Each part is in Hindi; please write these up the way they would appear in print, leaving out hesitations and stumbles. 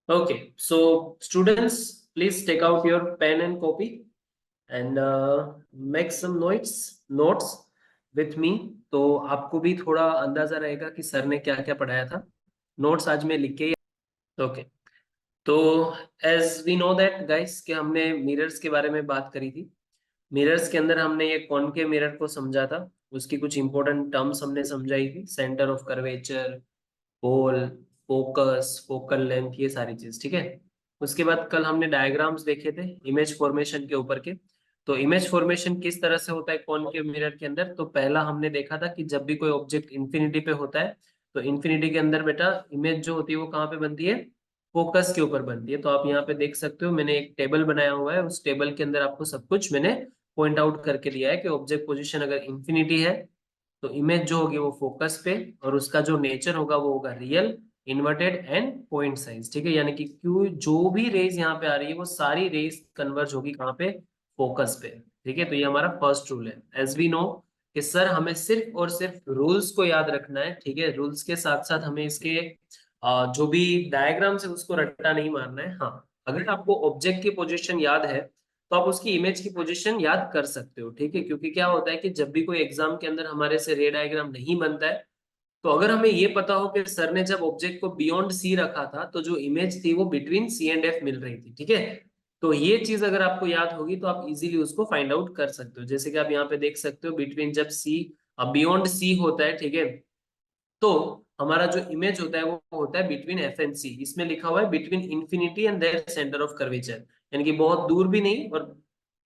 Okay, so students, please take out your pen and copy and make some notes with me. तो आपको भी थोड़ा अंदाजा रहेगा कि सर ने क्या क्या पढ़ाया था। नोट्स आज मैं लिख के ओके। तो as we know that guys कि हमने मिरर्स के बारे में बात करी थी। मिरर्स के अंदर हमने ये कॉनकेव मिरर को समझा था। उसकी कुछ इंपॉर्टेंट टर्म्स हमने समझाई थी, centre of curvature, pole, focus, focal length, ये सारी चीज, ठीक है। उसके बाद कल हमने डायग्राम्स देखे थे इमेज फॉर्मेशन के ऊपर के। तो इमेज फॉर्मेशन किस तरह से होता है कॉनकेव मिरर के अंदर, तो पहला हमने देखा था कि जब भी कोई ऑब्जेक्ट इंफिनिटी पे होता है तो इंफिनिटी के अंदर बेटा इमेज जो होती है वो कहाँ पे बनती है, फोकस के ऊपर बनती है। तो आप यहाँ पे देख सकते हो, मैंने एक टेबल बनाया हुआ है, उस टेबल के अंदर आपको सब कुछ मैंने पॉइंट आउट करके दिया है कि ऑब्जेक्ट पोजिशन अगर इंफिनिटी है तो इमेज जो होगी वो फोकस पे, और उसका जो नेचर होगा वो होगा real, inverted and point size, ठीक है। यानी कि क्यों जो भी रेज यहाँ पे आ रही है वो सारी रेज कन्वर्ज होगी कहाँ पे, फोकस पे, ठीक है। तो ये हमारा फर्स्ट रूल है। एज वी नो कि सर हमें सिर्फ और सिर्फ रूल्स को याद रखना है, ठीक है। रूल्स के साथ साथ हमें इसके जो भी डायग्राम है उसको रट्टा नहीं मारना है। हाँ, अगर आपको ऑब्जेक्ट की पोजीशन याद है तो आप उसकी इमेज की पोजीशन याद कर सकते हो, ठीक है। क्योंकि क्या होता है कि जब भी कोई एग्जाम के अंदर हमारे से रे डायग्राम नहीं बनता है, तो अगर हमें ये पता हो कि सर ने जब ऑब्जेक्ट को बियॉन्ड सी रखा था तो जो इमेज थी वो बिटवीन सी एंड एफ मिल रही थी, ठीक है। तो ये चीज अगर आपको याद होगी तो आप इजीली उसको फाइंड आउट कर सकते हो। जैसे कि आप यहाँ पे देख सकते हो, बिटवीन जब सी, बियॉन्ड सी होता है, ठीक है, तो हमारा जो इमेज होता है वो होता है बिटवीन एफ एंड सी। इसमें लिखा हुआ है between infinity and there centre of curvature, यानी कि बहुत दूर भी नहीं और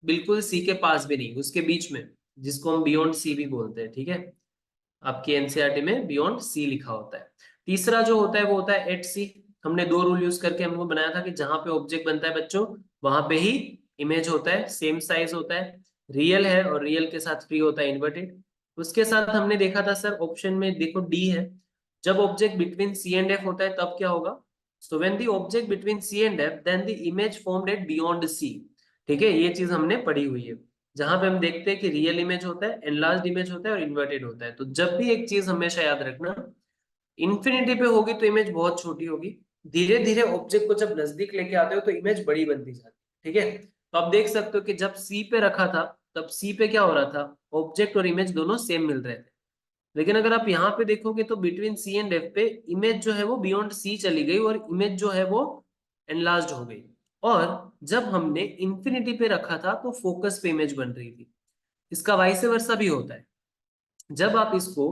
बिल्कुल सी के पास भी नहीं, उसके बीच में, जिसको हम बियॉन्ड सी भी बोलते हैं, ठीक है। आपकी एनसीईआरटी में बियॉन्ड सी लिखा होता है। तीसरा जो होता है वो होता है एट सी। हमने दो रूल यूज करके हमको बनाया था कि जहां पे ऑब्जेक्ट बनता है बच्चों वहां पे ही इमेज होता है, सेम साइज होता है, रियल है और रियल के साथ फ्री होता है, इन्वर्टेड। उसके साथ हमने देखा था सर ऑप्शन में देखो डी है, जब object between C and F होता है तब क्या होगा, so when the object between C and F then the image formed at beyond C, ठीक है। ये चीज हमने पढ़ी हुई है, जहां पे हम देखते हैं कि रियल इमेज होता है, एनलार्ज्ड इमेज होता है और इन्वर्टेड होता है। तो जब भी एक चीज हमेशा याद रखना, इन्फिनिटी पे होगी तो इमेज बहुत छोटी होगी, धीरे धीरे ऑब्जेक्ट को जब नजदीक लेके आते हो तो इमेज बड़ी बनती जाती है, ठीक है। तो आप देख सकते हो कि जब सी पे रखा था तब सी पे क्या हो रहा था, ऑब्जेक्ट और इमेज दोनों सेम मिल रहे थे। लेकिन अगर आप यहाँ पे देखोगे तो बिटवीन सी एंड एफ पे इमेज जो है वो बियॉन्ड सी चली गई और इमेज जो है वो एनलार्ज्ड हो गई। और जब हमने इंफिनिटी पे रखा था तो फोकस पे इमेज बन रही थी। इसका वाइस वर्सा भी होता है, जब आप इसको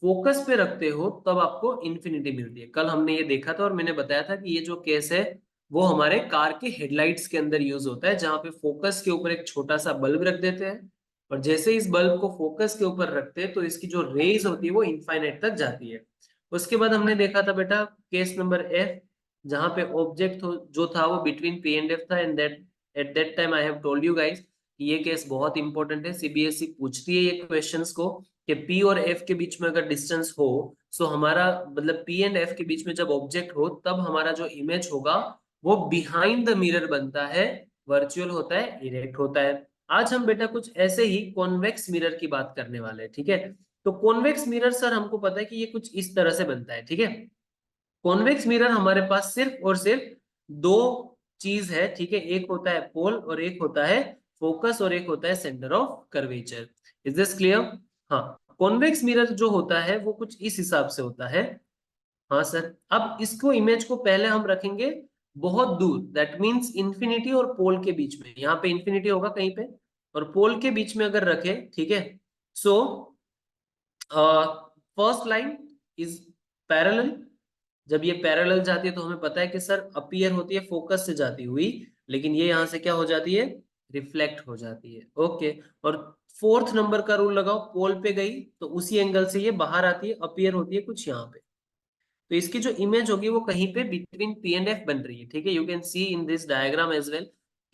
फोकस पे रखते हो तब आपको इंफिनिटी मिलती है। कल हमने ये देखा था और मैंने बताया था कि ये जो केस है वो हमारे कार के हेडलाइट्स के अंदर यूज होता है, जहां पे फोकस के ऊपर एक छोटा सा बल्ब रख देते हैं और जैसे इस बल्ब को फोकस के ऊपर रखते हैं तो इसकी जो रेज होती है वो इनफाइनाइट तक जाती है। उसके बाद हमने देखा था बेटा केस नंबर एफ, जहां पे ऑब्जेक्ट जो था वो बिटवीन पी एंड एफ था, and that at that time I have told you guys ये केस बहुत इंपॉर्टेंट है, सीबीएसई पूछती है ये क्वेश्चंस को कि पी और एफ के बीच में अगर डिस्टेंस हो, सो हमारा मतलब पी एंड एफ के बीच में जब ऑब्जेक्ट हो तब हमारा जो इमेज होगा वो बिहाइंड द मिरर बनता है, वर्चुअल होता है, इरेक्ट होता है। आज हम बेटा कुछ ऐसे ही कॉन्वेक्स मिरर की बात करने वाले हैं, ठीक है। तो कॉन्वेक्स मिरर सर हमको पता है कि ये कुछ इस तरह से बनता है, ठीक है। कॉन्वेक्स मिरर हमारे पास सिर्फ और सिर्फ दो चीज है, ठीक है। एक होता है पोल और एक होता है फोकस और एक होता है centre of curvature. Is this clear? हाँ, कॉन्वेक्स मिरर जो होता है वो कुछ इस हिसाब से होता है। हाँ सर, अब इसको इमेज को पहले हम रखेंगे बहुत दूर, दैट मींस इंफिनिटी और पोल के बीच में। यहाँ पे इंफिनिटी होगा कहीं पे और पोल के बीच में अगर रखे, ठीक है। So first line is parallel. जब ये पैरेलल जाती है तो हमें पता है कि सर अपीयर होती है फोकस से जाती हुई, लेकिन ये यहां से क्या हो जाती है, रिफ्लेक्ट हो जाती है, ओके। और फोर्थ नंबर का रूल लगाओ, पोल पे गई तो उसी एंगल से ये बाहर आती है, अपीयर होती है कुछ यहाँ पे। तो इसकी जो इमेज होगी वो कहीं पे बिटवीन पी एंड एफ बन रही है, ठीक है। You can see in this diagram as well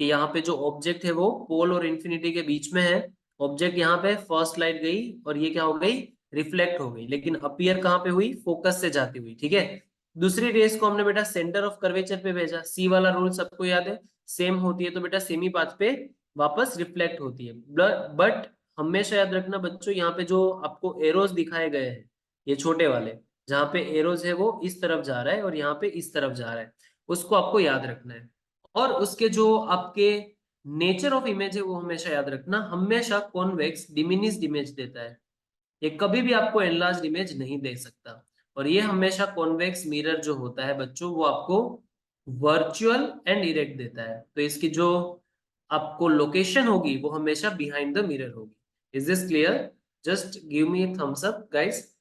कि यहाँ पे जो ऑब्जेक्ट है वो पोल और इंफिनिटी के बीच में है। ऑब्जेक्ट यहाँ पे फर्स्ट लाइट गई और ये क्या हो गई, रिफ्लेक्ट हो गई, लेकिन अपीयर कहाँ पे हुई, फोकस से जाती हुई, ठीक है। दूसरी रेस को हमने बेटा सेंटर ऑफ कर्वेचर पे भेजा, सी वाला रूल सबको याद है, सेम होती है तो बेटा सेम ही पाथ पे वापस रिफ्लेक्ट होती है। बट हमेशा याद रखना बच्चों, यहाँ पे जो आपको एरोज दिखाए गए हैं ये छोटे वाले, जहां पे एरोज है वो इस तरफ जा रहा है और यहाँ पे इस तरफ जा रहा है, उसको आपको याद रखना है। और उसके जो आपके नेचर ऑफ इमेज है वो हमेशा याद रखना, हमेशा कॉन्वेक्स डिमिनिश्ड इमेज देता है, ये कभी भी आपको एनलार्ज्ड इमेज नहीं दे सकता। और ये हमेशा कॉन्वेक्स मिरर जो होता है बच्चों, वो आपको वर्चुअल एंड इरेक्ट देता है। तो इसकी जो आपको लोकेशन होगी वो हमेशा बिहाइंड द मिरर होगी। Is this clear? Just give me thumbs up guys.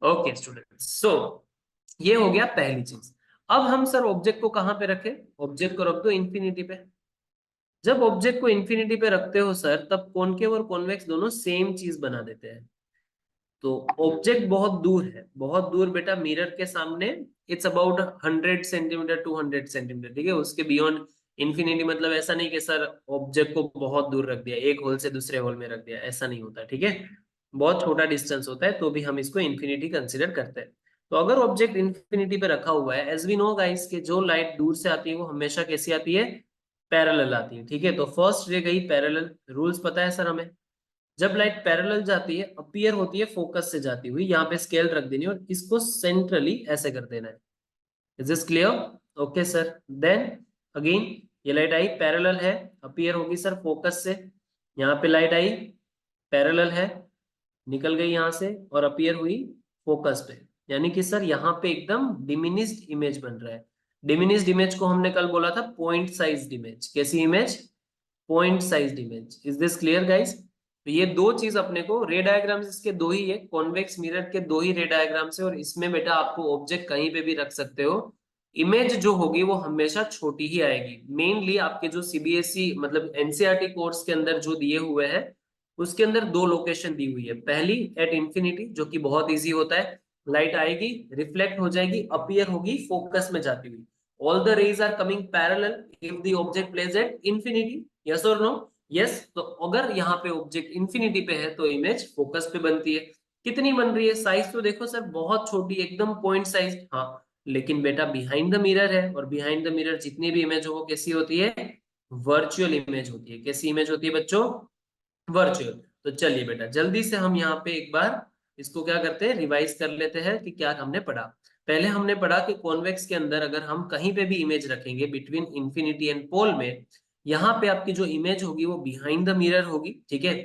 Okay students, so ये हो गया पहली चीज। अब हम सर ऑब्जेक्ट को कहाँ पे रखें? ऑब्जेक्ट को रख दो इंफिनिटी पे। जब ऑब्जेक्ट को इंफिनिटी पे रखते हो सर, तब कॉनकेव और कॉन्वेक्स दोनों सेम चीज बना देते हैं। तो ऑब्जेक्ट बहुत दूर है, बहुत दूर बेटा मिरर के सामने। इट्स अबाउट 100 सेंटीमीटर 200 सेंटीमीटर, ठीक है। उसके बियॉन्ड इंफिनिटी मतलब ऐसा नहीं कि सर ऑब्जेक्ट को बहुत दूर रख दिया, एक होल से दूसरे होल में रख दिया, ऐसा नहीं होता, ठीक है। बहुत छोटा डिस्टेंस होता है तो भी हम इसको इंफिनिटी कंसिडर करते हैं। तो अगर ऑब्जेक्ट इंफिनिटी पे रखा हुआ है, एज वी नो गाइस कि जो लाइट दूर से आती है वो हमेशा कैसी आती है? पैरेलल आती है, ठीक है। तो फर्स्ट रे गई पैरेलल, रूल्स पता है सर हमें। जब लाइट पैरेलल जाती है, अपीयर होती है फोकस से जाती हुई, यहाँ पे स्केल रख देनी है और इसको सेंट्रली ऐसे कर देना है। Is this clear? Okay sir. Then again ये लाइट आई पैरेलल है, अपीयर होगी सर फोकस से। यहाँ पे लाइट आई पैरेलल है, निकल गई यहाँ से और अपीयर हुई फोकस पे। यानी कि सर यहाँ पे एकदम डिमिनिश्ड इमेज बन रहा है। डिमिनिश्ड इमेज को हमने कल बोला था पॉइंट साइज इमेज। कैसी image? Point size image. Is this clear guys? तो ये दो चीज अपने को, रे डायग्राम्स इसके दो ही है, कॉन्वेक्स मिरर के दो ही रे डायग्राम्स है, और इसमें बेटा आपको ऑब्जेक्ट कहीं पे भी रख सकते हो, इमेज जो होगी वो हमेशा छोटी ही आएगी। मेनली आपके जो सीबीएसई मतलब एनसीईआरटी कोर्स के अंदर जो दिए हुए हैं, उसके अंदर दो लोकेशन दी हुई है। पहली एट इंफिनिटी, जो कि बहुत इजी होता है, लाइट आएगी, रिफ्लेक्ट हो जाएगी, अपीयर होगी फोकस में जाती हुई। All the rays are coming parallel if the object place at infinity. Yes और नो? यस। तो अगर यहाँ पे ऑब्जेक्ट इंफिनिटी पे है तो इमेज फोकस पे बनती है। कितनी बन रही है? साइज तो देखो सर बहुत छोटी, एकदम पॉइंट साइज, हाँ। लेकिन बेटा बिहाइंड द मिरर है, और बिहाइंड द मिरर जितनी भी इमेज हो वो कैसी होती है? वर्चुअल इमेज होती है। कैसी इमेज होती है बच्चों? वर्चुअल। तो चलिए बेटा जल्दी से हम यहाँ पे एक बार इसको क्या करते हैं, रिवाइज कर लेते हैं कि क्या हमने पढ़ा। पहले हमने पढ़ा कि कॉन्वेक्स के अंदर अगर हम कहीं पे भी इमेज रखेंगे बिटवीन इंफिनिटी एंड पोल में, यहाँ पे आपकी जो इमेज होगी वो बिहाइंड द मिरर होगी, ठीक है।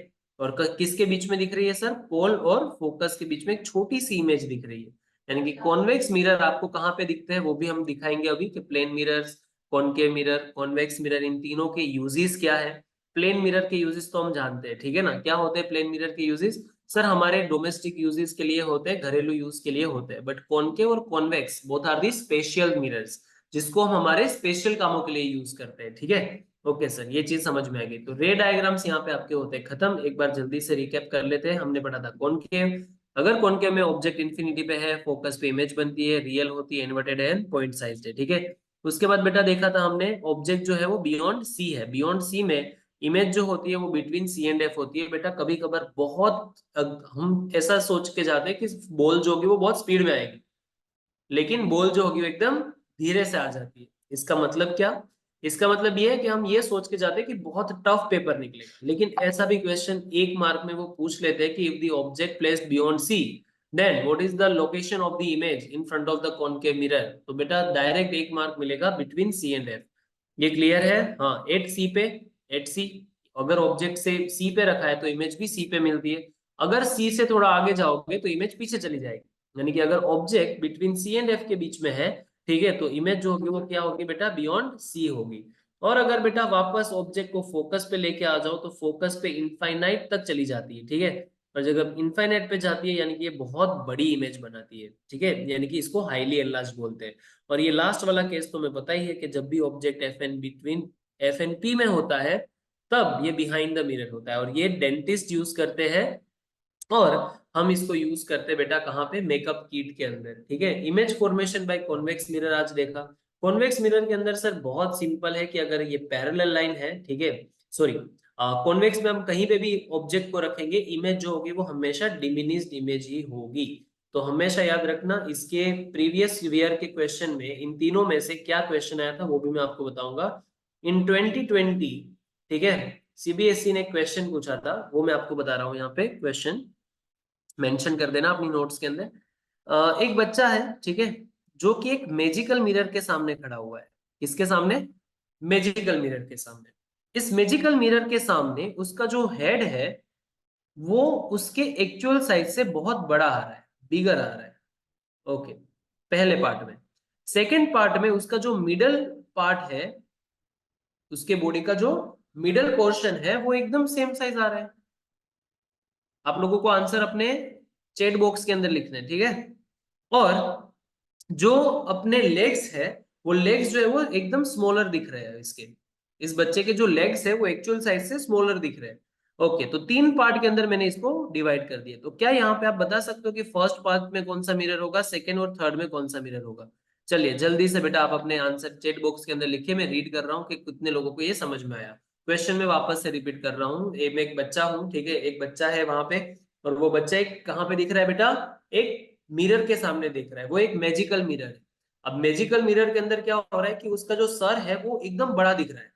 और किसके बीच में दिख रही है सर? पोल और फोकस के बीच में एक छोटी सी इमेज दिख रही है। यानी कि कॉन्वेक्स मिरर आपको कहाँ पे दिखते हैं वो भी हम दिखाएंगे अभी, कि plane mirrors, concave mirror, convex mirror, इन तीनों के यूजेस क्या है। प्लेन मिरर के यूजेस तो हम जानते हैं, ठीक है ना। क्या होते हैं प्लेन मिरर के यूजेस? सर हमारे डोमेस्टिक यूजेस के लिए होते हैं, घरेलू यूज के लिए होते हैं। बट कॉनकेव और convex both are the special mirrors, जिसको हम हमारे स्पेशल कामों के लिए यूज करते हैं, ठीक है। ओके सर, ये चीज समझ में आ गई। तो रे डायग्राम्स यहाँ पे आपके होते हैं खत्म। एक बार जल्दी से रिकैप कर लेते हैं। हमने पढ़ा था कॉनकेव, अगर कॉनकेव में ऑब्जेक्ट इंफिनिटी पे है, फोकस पे इमेज बनती है, रियल होती है, इन्वर्टेड है, पॉइंट साइज्ड है, ठीक है। उसके बाद बेटा देखा था हमने ऑब्जेक्ट जो है वो बियॉन्ड सी है। बियॉन्ड सी में इमेज जो होती है वो बिटवीन सी एंड एफ होती है। बेटा कभी कभार बहुत हम ऐसा सोच के जाते हैं कि बॉल जो होगी वो बहुत स्पीड में आएगी, लेकिन बॉल जो होगी वो एकदम धीरे से आ जाती है। इसका मतलब क्या? इसका मतलब ये है कि हम ये सोच के जाते हैं कि बहुत टफ पेपर निकलेगा, लेकिन ऐसा भी क्वेश्चन एक मार्क में वो पूछ लेते हैं कि if the object placed beyond C, then what is the location of the image in front of the concave mirror. तो बेटा डायरेक्ट एक मार्क मिलेगा बिटवीन सी एंड एफ। ये क्लियर है? हाँ, एट सी पे, एट सी, अगर ऑब्जेक्ट से सी पे रखा है तो इमेज भी सी पे मिलती है। अगर सी से थोड़ा आगे जाओगे तो इमेज पीछे चली जाएगी। यानी कि अगर object between C and F के बीच में है, ठीक है, तो इमेज जो होगी वो क्या होगी बेटा? बियॉन्ड सी होगी। और अगर बेटा वापस ऑब्जेक्ट को फोकस पे लेके आ जाओ तो फोकस पे इनफाइनाइट तक चली जाती है, ठीक है। और जब इनफाइनाइट पे जाती है यानी कि ये बहुत बड़ी इमेज बनाती है, ठीक है। यानी कि इसको हाईली एनलार्ज बोलते हैं। और ये लास्ट वाला केस तो मैं पता ही है कि जब भी object F and between F and P में होता है, तब ये बिहाइंड द मिरर होता है। और ये डेंटिस्ट यूज करते हैं, और हम इसको यूज करते हैं बेटा कहाँ पे? मेकअप किट के अंदर, ठीक है। Image formation by convex mirror आज देखा। कॉन्वेक्स मिरर के अंदर सर बहुत सिंपल है कि अगर ये पैरेलल लाइन है, ठीक है, सॉरी, कॉन्वेक्स में हम कहीं पे भी ऑब्जेक्ट को रखेंगे, इमेज जो होगी वो हमेशा डिमिनिश्ड इमेज ही होगी। तो हमेशा याद रखना इसके प्रीवियस ईयर के क्वेश्चन में इन तीनों में से क्या क्वेश्चन आया था वो भी मैं आपको बताऊंगा इन 2020। ठीक है, सीबीएसई ने क्वेश्चन पूछा था, वो मैं आपको बता रहा हूँ यहाँ पे क्वेश्चन, मेंशन कर देना अपनी नोट्स के अंदर। एक बच्चा है, ठीक है, जो कि एक मैजिकल मिरर के सामने खड़ा हुआ है। किसके सामने? मैजिकल मिरर के सामने। इस मैजिकल मिरर के सामने उसका जो हेड है वो उसके एक्चुअल साइज से बहुत बड़ा आ रहा है, बिगर आ रहा है। ओके, पहले पार्ट में। सेकेंड पार्ट में उसका जो मिडल पार्ट है, उसके बॉडी का जो मिडल पोर्शन है वो एकदम सेम साइज आ रहा है। आप लोगों को आंसर अपने चैट बॉक्स के अंदर लिखना है, ठीक है। और जो अपने लेग्स है, वो लेग्स जो है वो एकदम स्मॉलर दिख रहे हैं इसके। इस बच्चे के जो लेग्स है वो एक्चुअल साइज से स्मॉलर दिख रहे हैं। ओके, तो तीन पार्ट के अंदर मैंने इसको डिवाइड कर दिया। तो क्या यहाँ पे आप बता सकते हो कि फर्स्ट पार्ट में कौन सा मिरर होगा, सेकेंड और थर्ड में कौन सा मिरर होगा? चलिए जल्दी से बेटा आप अपने आंसर चैट बॉक्स के अंदर लिखिए, मैं रीड कर रहा हूँ कि कितने लोगों को ये समझ में आया। क्वेश्चन में वापस से रिपीट कर रहा हूँ। मैं एक बच्चा हूँ, ठीक है, एक बच्चा है वहां पे, और वो बच्चा एक कहाँ पे दिख रहा है बेटा? एक मिरर के सामने दिख रहा है, वो एक मैजिकल मिरर है। अब मैजिकल मिरर के अंदर क्या हो रहा है कि उसका जो सर है वो एकदम बड़ा दिख रहा है,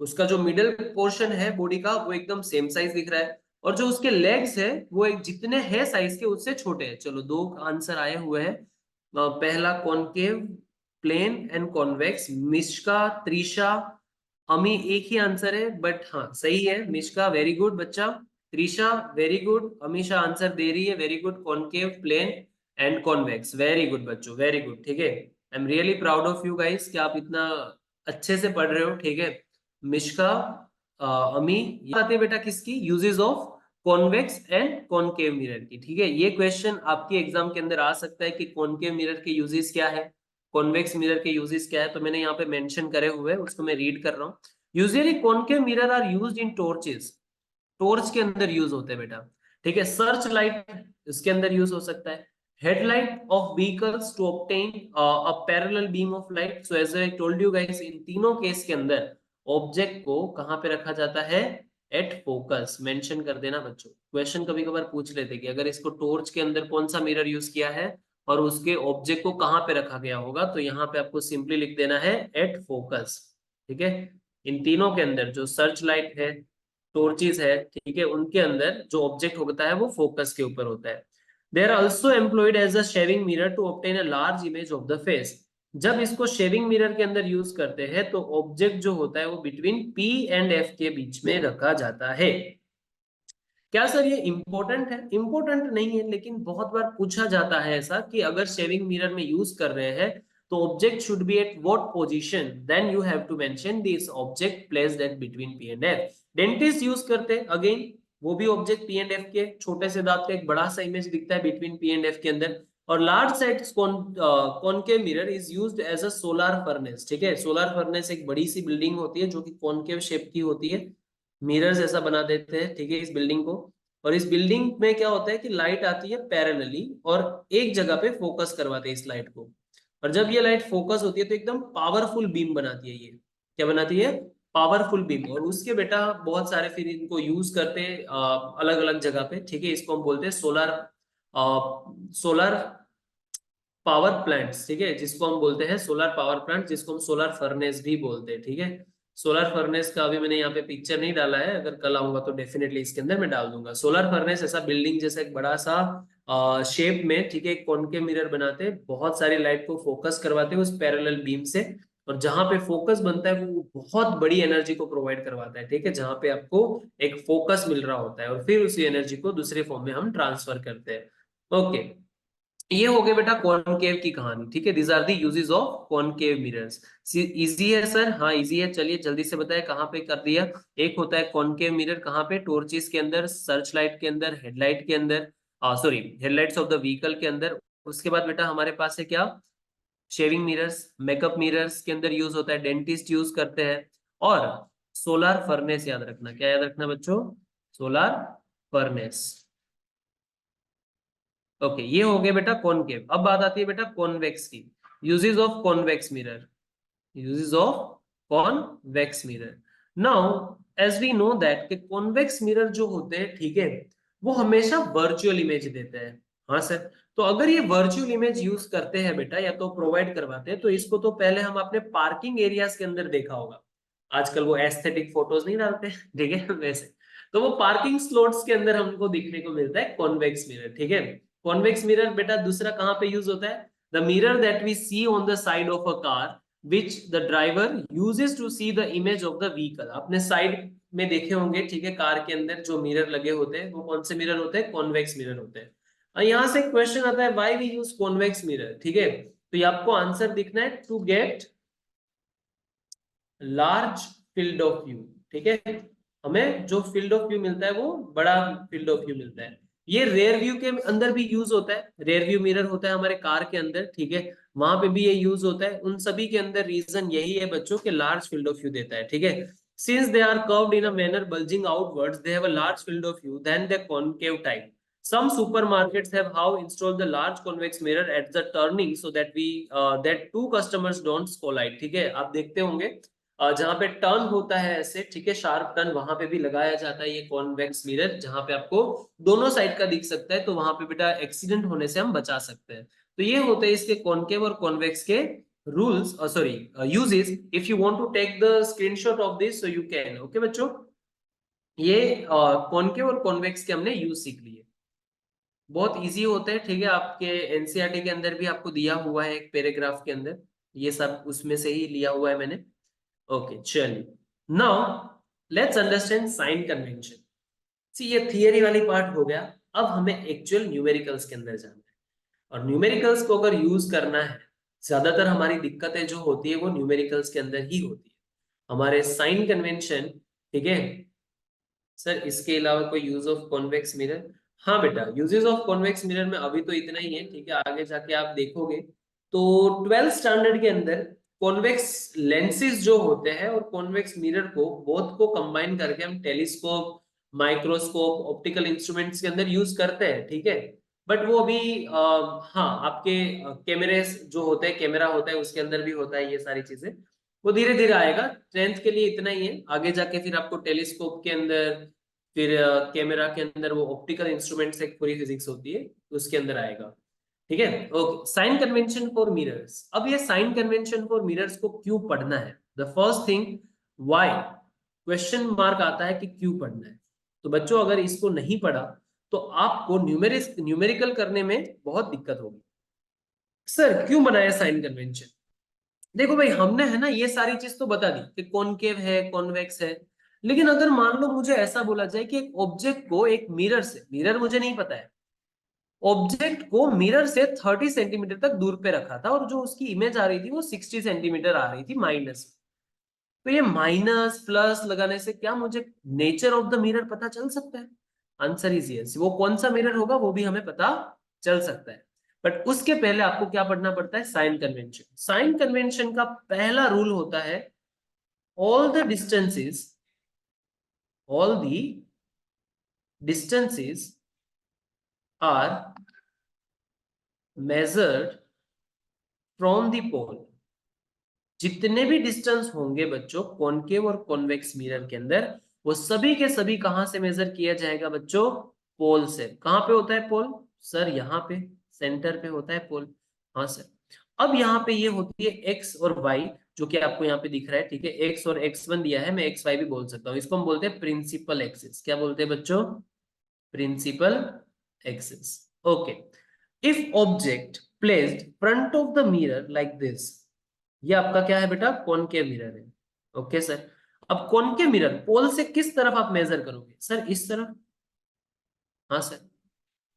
उसका जो मिडल पोर्शन है बॉडी का वो एकदम सेम साइज दिख रहा है, और जो उसके लेग्स है वो एक जितने हैं साइज के उससे छोटे हैं। चलो दो आंसर आए हुए हैं। पहला concave, plane and convex, Mishka, Trisha, Ami, एक ही आंसर है बट हाँ सही है। मिश्का वेरी गुड बच्चा, Trisha very good, Amisha answer दे रही है very good, concave, plane and convex, very good बच्चों, वेरी गुड, ठीक है। I am really proud of you guys कि आप इतना अच्छे से पढ़ रहे हो, ठीक है। मिश्का, अमी, ये बात है बेटा किसकी? Uses of convex and concave mirror की, ठीक है। ये क्वेश्चन आपके एग्जाम के अंदर आ सकता है कि कॉनकेव मिरर के यूजेस क्या है, कॉन्वेक्स मिरर के यूजेस क्या है, तो मैंने यहाँ पे मेंशन करे हुए हैं, उसको मैं रीड कर रहा हूँ। Usually concave mirror are used in torches, torch के अंदर यूज होते हैं बेटा, ठीक है। सर्च लाइट इसके अंदर यूज हो सकता है, headlight of vehicles to obtain a parallel beam of light. So as I told you guys, इन तीनों केस के अंदर ऑब्जेक्ट को कहां पे रखा जाता है? एट फोकस, मेंशन कर देना बच्चों। क्वेश्चन कभी कभार पूछ लेते कि अगर इसको टॉर्च के अंदर कौन सा मिरर यूज किया है और उसके ऑब्जेक्ट को कहां पे रखा गया होगा, तो यहाँ पे आपको सिंपली लिख देना है एट फोकस, ठीक है। इन तीनों के अंदर जो सर्च लाइट है, टॉर्चेस है, ठीक है, उनके अंदर जो ऑब्जेक्ट होता है वो फोकस के ऊपर होता है। They are also employed as a shaving mirror to obtain a large image of the face. जब इसको शेविंग मिरर के अंदर यूज करते हैं तो ऑब्जेक्ट जो होता है वो बिटवीन पी एंड एफ के बीच में रखा जाता है। क्या सर ये इंपॉर्टेंट है? इंपॉर्टेंट नहीं है, लेकिन बहुत बार पूछा जाता है ऐसा कि अगर शेविंग मिरर में यूज कर रहे हैं तो object should be at what position, then you have to mention this object placed at between P and F. Dentist use करते हैं अगेन, वो भी ऑब्जेक्ट पी एंड एफ के, छोटे से दांत का एक बड़ा सा इमेज दिखता है बिटवीन पी एंड एफ के अंदर। और large size concave mirror is used as a solar furnace, ठीक है। सोलर फर्नेस एक बड़ी सी बिल्डिंग होती है जो कि कॉनकेव शेप की होती है, मिरर्स ऐसा बना देते हैं, ठीक है, इस बिल्डिंग को। और इस बिल्डिंग में क्या होता है कि लाइट आती है पैरेलली और एक जगह पे फोकस करवाते हैं इस लाइट को। और जब ये लाइट फोकस होती है तो एकदम पावरफुल बीम बनाती है ये। क्या बनाती है? Powerful beam. और उसके बेटा बहुत सारे फिर इनको यूज करते हैं अलग अलग जगह पे, ठीक है। इसको हम बोलते हैं सोलर सोलर पावर प्लांट्स, ठीक है, जिसको हम बोलते हैं सोलर पावर प्लांट, जिसको हम सोलर फर्नेस भी बोलते हैं, ठीक है। सोलर फर्नेस का अभी मैंने यहाँ पे पिक्चर नहीं डाला है, अगर कल आऊंगा तो डेफिनेटली इसके अंदर मैं डाल दूंगा। सोलर फर्नेस ऐसा बिल्डिंग जैसा एक बड़ा सा शेप में, ठीक है, एक कॉनकेव मिरर बनाते हैं, बहुत सारी लाइट को फोकस करवाते हैं उस पैरेलल बीम से, और जहां पे फोकस बनता है वो बहुत बड़ी एनर्जी को प्रोवाइड करवाता है, ठीक है, जहां पे आपको एक फोकस मिल रहा होता है, और फिर उसी एनर्जी को दूसरे फॉर्म में हम ट्रांसफर करते हैं। ओके, ये हो गया बेटा कॉनकेव की कहानी, ठीक है। These are the uses of concave mirrors. Easy है सर? हाँ इजी है। चलिए जल्दी से बताए कहाँ पे कर दिया। एक होता है कॉनकेव मिरर कहाँ पे? टॉर्चेस के अंदर, सर्च लाइट के अंदर, हेडलाइट के अंदर, sorry headlights of the vehicle के अंदर। उसके बाद बेटा हमारे पास है क्या? शेविंग मिरर्स, मेकअप मिरर्स के अंदर यूज होता है, डेंटिस्ट यूज करते हैं। और सोलर फर्नेस याद रखना, क्या याद रखना बच्चों? Solar furnace. ओके, ये हो गया बेटा कॉनकेव। अब बात आती है बेटा कॉन्वेक्स की। Uses of convex mirror, uses of convex mirror. Now as we know that कि कॉन्वेक्स मिरर जो होते हैं, ठीक है, वो हमेशा वर्चुअल इमेज देते हैं। हाँ सर, तो अगर ये वर्चुअल इमेज यूज करते हैं बेटा या तो प्रोवाइड करवाते हैं, तो इसको तो पहले हम अपने पार्किंग एरियाज के अंदर देखा होगा। आजकल वो एस्थेटिक फोटोज नहीं डालते ठीक है वैसे। तो वो पार्किंग स्लॉट्स के अंदर हमको दिखने को मिलता है कॉन्वेक्स मिरर, ठीक है। कॉन्वेक्स मिरर बेटा दूसरा कहाँ पे यूज होता है? The mirror that we see on the side of a car which the driver uses to see the image of the vehicle। आपने साइड में देखे होंगे, ठीक है, कार के अंदर जो मिरर लगे होते हैं वो कौन से मिरर होते हैं? कॉन्वेक्स मिरर होते हैं। और यहां से क्वेश्चन आता है why we use convex mirror, ठीक है। तो ये आपको आंसर दिखना है to get large field of view, ठीक है। हमें जो फील्ड ऑफ व्यू मिलता है वो बड़ा फील्ड ऑफ व्यू मिलता है। ये रेयर व्यू के अंदर भी यूज होता है, रेयर व्यू मिरर होता है हमारे कार के अंदर, ठीक है, वहां पे भी ये यूज होता है। उन सभी के अंदर रीजन यही है बच्चों के लार्ज फील्ड ऑफ व्यू देता है, ठीक है। Since they are curved in a manner bulging outwards, they have a large field of view than the concave type. Some supermarkets have how installed the large convex mirror at the turning so that that two customers don't collide, ठीक है। आप देखते होंगे जहां पे टर्न होता है ऐसे, ठीक है, शार्प टर्न, वहां पे भी लगाया जाता है ये कॉन्वेक्स मिरर, जहां पे आपको दोनों साइड का दिख सकता है, तो वहां पे बेटा एक्सीडेंट होने से हम बचा सकते हैं। तो ये होते हैं इसके कॉन्केव और कॉन्वेक्स के rules, sorry uses. If you want to take the screenshot of this so you can, okay बच्चों। ये कॉन्केव और कॉन्वेक्स के हमने यूज सीख लिए, बहुत इजी होते हैं, ठीक है। आपके एनसीईआरटी के अंदर भी आपको दिया हुआ है एक पैराग्राफ के अंदर, ये सब उसमें से ही लिया हुआ है मैंने। ओके चलिए, now let's understand sign convention. See ये थियरी वाली पार्ट हो गया, अब हमें एक्चुअल न्यूमेरिकल्स के अंदर जाना है। और न्यूमेरिकल्स को अगर यूज करना है, ज्यादातर हमारी दिक्कतें जो होती है वो न्यूमेरिकल्स के अंदर ही होती है, हमारे साइन कन्वेंशन, ठीक है। सर इसके अलावा कोई यूज ऑफ कॉन्वेक्स मिरर? हाँ बेटा, यूजेस ऑफ कॉन्वेक्स मिरर में अभी तो इतना ही है, ठीक है, आगे जाके आप देखोगे तो 12th स्टैंडर्ड के अंदर कॉन्वेक्स लेंसेज जो होते हैं और कॉन्वेक्स मिरर को बोथ को कंबाइन करके हम टेलीस्कोप, माइक्रोस्कोप, ऑप्टिकल इंस्ट्रूमेंट्स के अंदर यूज करते हैं, ठीक है। बट वो अभी हाँ आपके कैमरे जो होते हैं, कैमरा होता है उसके अंदर भी होता है ये सारी चीजें, वो धीरे धीरे आएगा। 10th के लिए इतना ही है, आगे जाके फिर आपको टेलीस्कोप के अंदर, फिर कैमरा के अंदर वो ऑप्टिकल इंस्ट्रूमेंट से एक पूरी फिजिक्स होती है, उसके अंदर आएगा, ठीक है। Okay, sign convention for mirrors. अब ये साइन कन्वेंशन फॉर मिरर्स को क्यों पढ़ना है? The first thing why, question mark आता है कि क्यों पढ़ना है। तो बच्चों अगर इसको नहीं पढ़ा तो आपको न्यूमेरिकल करने में बहुत दिक्कत होगी। सर क्यों बनाया साइन कन्वेंशन? देखो भाई, हमने है ना ये सारी चीज तो बता दी कि कॉनकेव है, कॉन्वेक्स है, लेकिन अगर मान लो मुझे ऐसा बोला जाए कि एक ऑब्जेक्ट को एक मिरर से, मिरर मुझे नहीं पता है, ऑब्जेक्ट को मिरर से 30 सेंटीमीटर तक दूर पे रखा था और जो उसकी इमेज आ रही थी वो 60 सेंटीमीटर आ रही थी माइनस। तो ये माइनस प्लस लगाने से क्या मुझे नेचर ऑफ द मिरर पता चल सकता है? Answer is yes. वो कौन सा मिरर होगा वो भी हमें पता चल सकता है, बट उसके पहले आपको क्या पढ़ना पड़ता है? Sign convention. साइन कन्वेंशन का पहला रूल होता है all the distances all the distances are measured from the pole। जितने भी डिस्टेंस होंगे बच्चों कॉनकेव और कॉन्वेक्स मिरर के अंदर, वो सभी के सभी कहां से मेजर किया जाएगा बच्चों? पोल से। कहां पे होता है पोल? सर यहाँ पे सेंटर पे होता है पोल। हाँ सर। अब यहाँ पे ये होती है एक्स और वाई, जो कि आपको यहाँ पे दिख रहा है, ठीक है। एक्स और x1 दिया है, मैं एक्स वाई भी बोल सकता हूँ, इसको हम बोलते हैं प्रिंसिपल एक्सिस। क्या बोलते हैं बच्चों? Principal axis. Okay, if object placed front of the mirror like this, ये आपका क्या है बेटा? कॉनकेव मिरर है। ओके सर, अब कॉनकेव मिरर पोल से किस तरफ आप मेजर करोगे? सर इस तरफ। हाँ सर,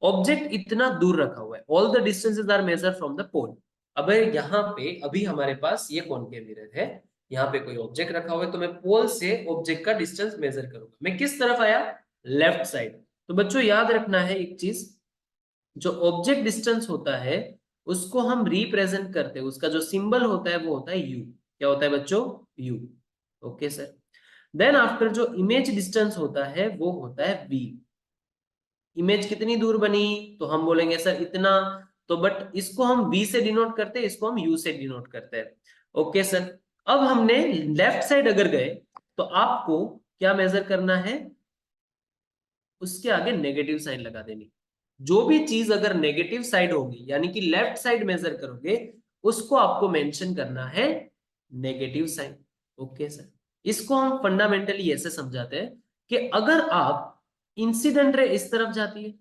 ऑब्जेक्ट इतना दूर रखा हुआ है, all the distances are measure from the pole. अब यहाँ पे अभी हमारे पास ये कॉनकेव मिरर है, यहाँ पे कोई ऑब्जेक्ट रखा हुआ है, तो मैं पोल से ऑब्जेक्ट का डिस्टेंस मेजर करूंगा। मैं किस तरफ आया? Left side. तो बच्चों याद रखना है एक चीज, जो ऑब्जेक्ट डिस्टेंस होता है उसको हम रिप्रेजेंट करते हैं, उसका जो सिंबल होता है वो होता है यू। क्या होता है बच्चों? U. Okay sir. Then after जो इमेज डिस्टेंस होता है वो होता है वी। इमेज कितनी दूर बनी? तो हम बोलेंगे सर इतना। तो बट इसको हम वी से डिनोट करते हैं, इसको हम यू से डिनोट करते हैं। Okay sir. अब हमने लेफ्ट साइड अगर गए तो आपको क्या मेजर करना है? उसके आगे नेगेटिव साइन लगा देनी। जो भी चीज अगर नेगेटिव साइड होगी यानी कि लेफ्ट साइड मेजर करोगे उसको आपको मेंशन करना है नेगेटिव साइड। ओके सर, इसको हम फंडामेंटली ऐसे समझाते हैं कि अगर आप इंसिडेंट रे इस तरफ जाती है,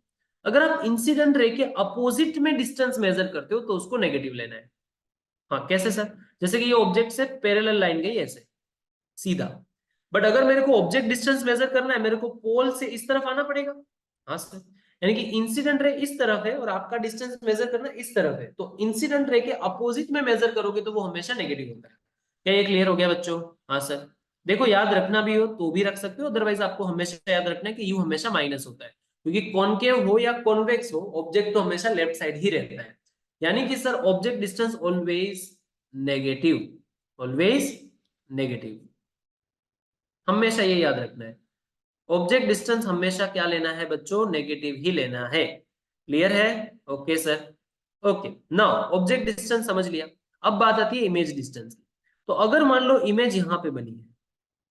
अगर आप इंसिडेंट रे के अपोजिट में डिस्टेंस मेजर करते हो तो उसको नेगेटिव लेना है। हाँ कैसे सर? जैसे कि ये ऑब्जेक्ट से पैरेलल लाइन गई ऐसे सीधा, बट अगर मेरे को ऑब्जेक्ट डिस्टेंस मेजर करना है मेरे को पोल से इस तरफ आना पड़ेगा। हाँ सर, यानी कि इंसिडेंट रे इस तरफ है और आपका डिस्टेंस मेजर करना इस तरफ है, तो इंसिडेंट रे के अपोजिट में मेजर करोगे तो वो हमेशा नेगेटिव होता है। क्या ये क्लियर हो गया बच्चों? हाँ सर। देखो याद रखना भी हो तो भी रख सकते हो, अदरवाइज आपको हमेशा याद रखना है कि यू हमेशा माइनस होता है, क्योंकि कॉनकेव हो या कॉन्वेक्स हो ऑब्जेक्ट तो हमेशा लेफ्ट साइड ही रहता है। यानी कि sir object distance always negative, always negative, हमेशा ये याद रखना है। ऑब्जेक्ट डिस्टेंस हमेशा क्या लेना है बच्चों? नेगेटिव ही लेना है। क्लियर है? Okay sir. Okay, now object distance समझ लिया। अब बात आती है इमेज डिस्टेंस की। तो अगर मान लो इमेज यहां पे बनी है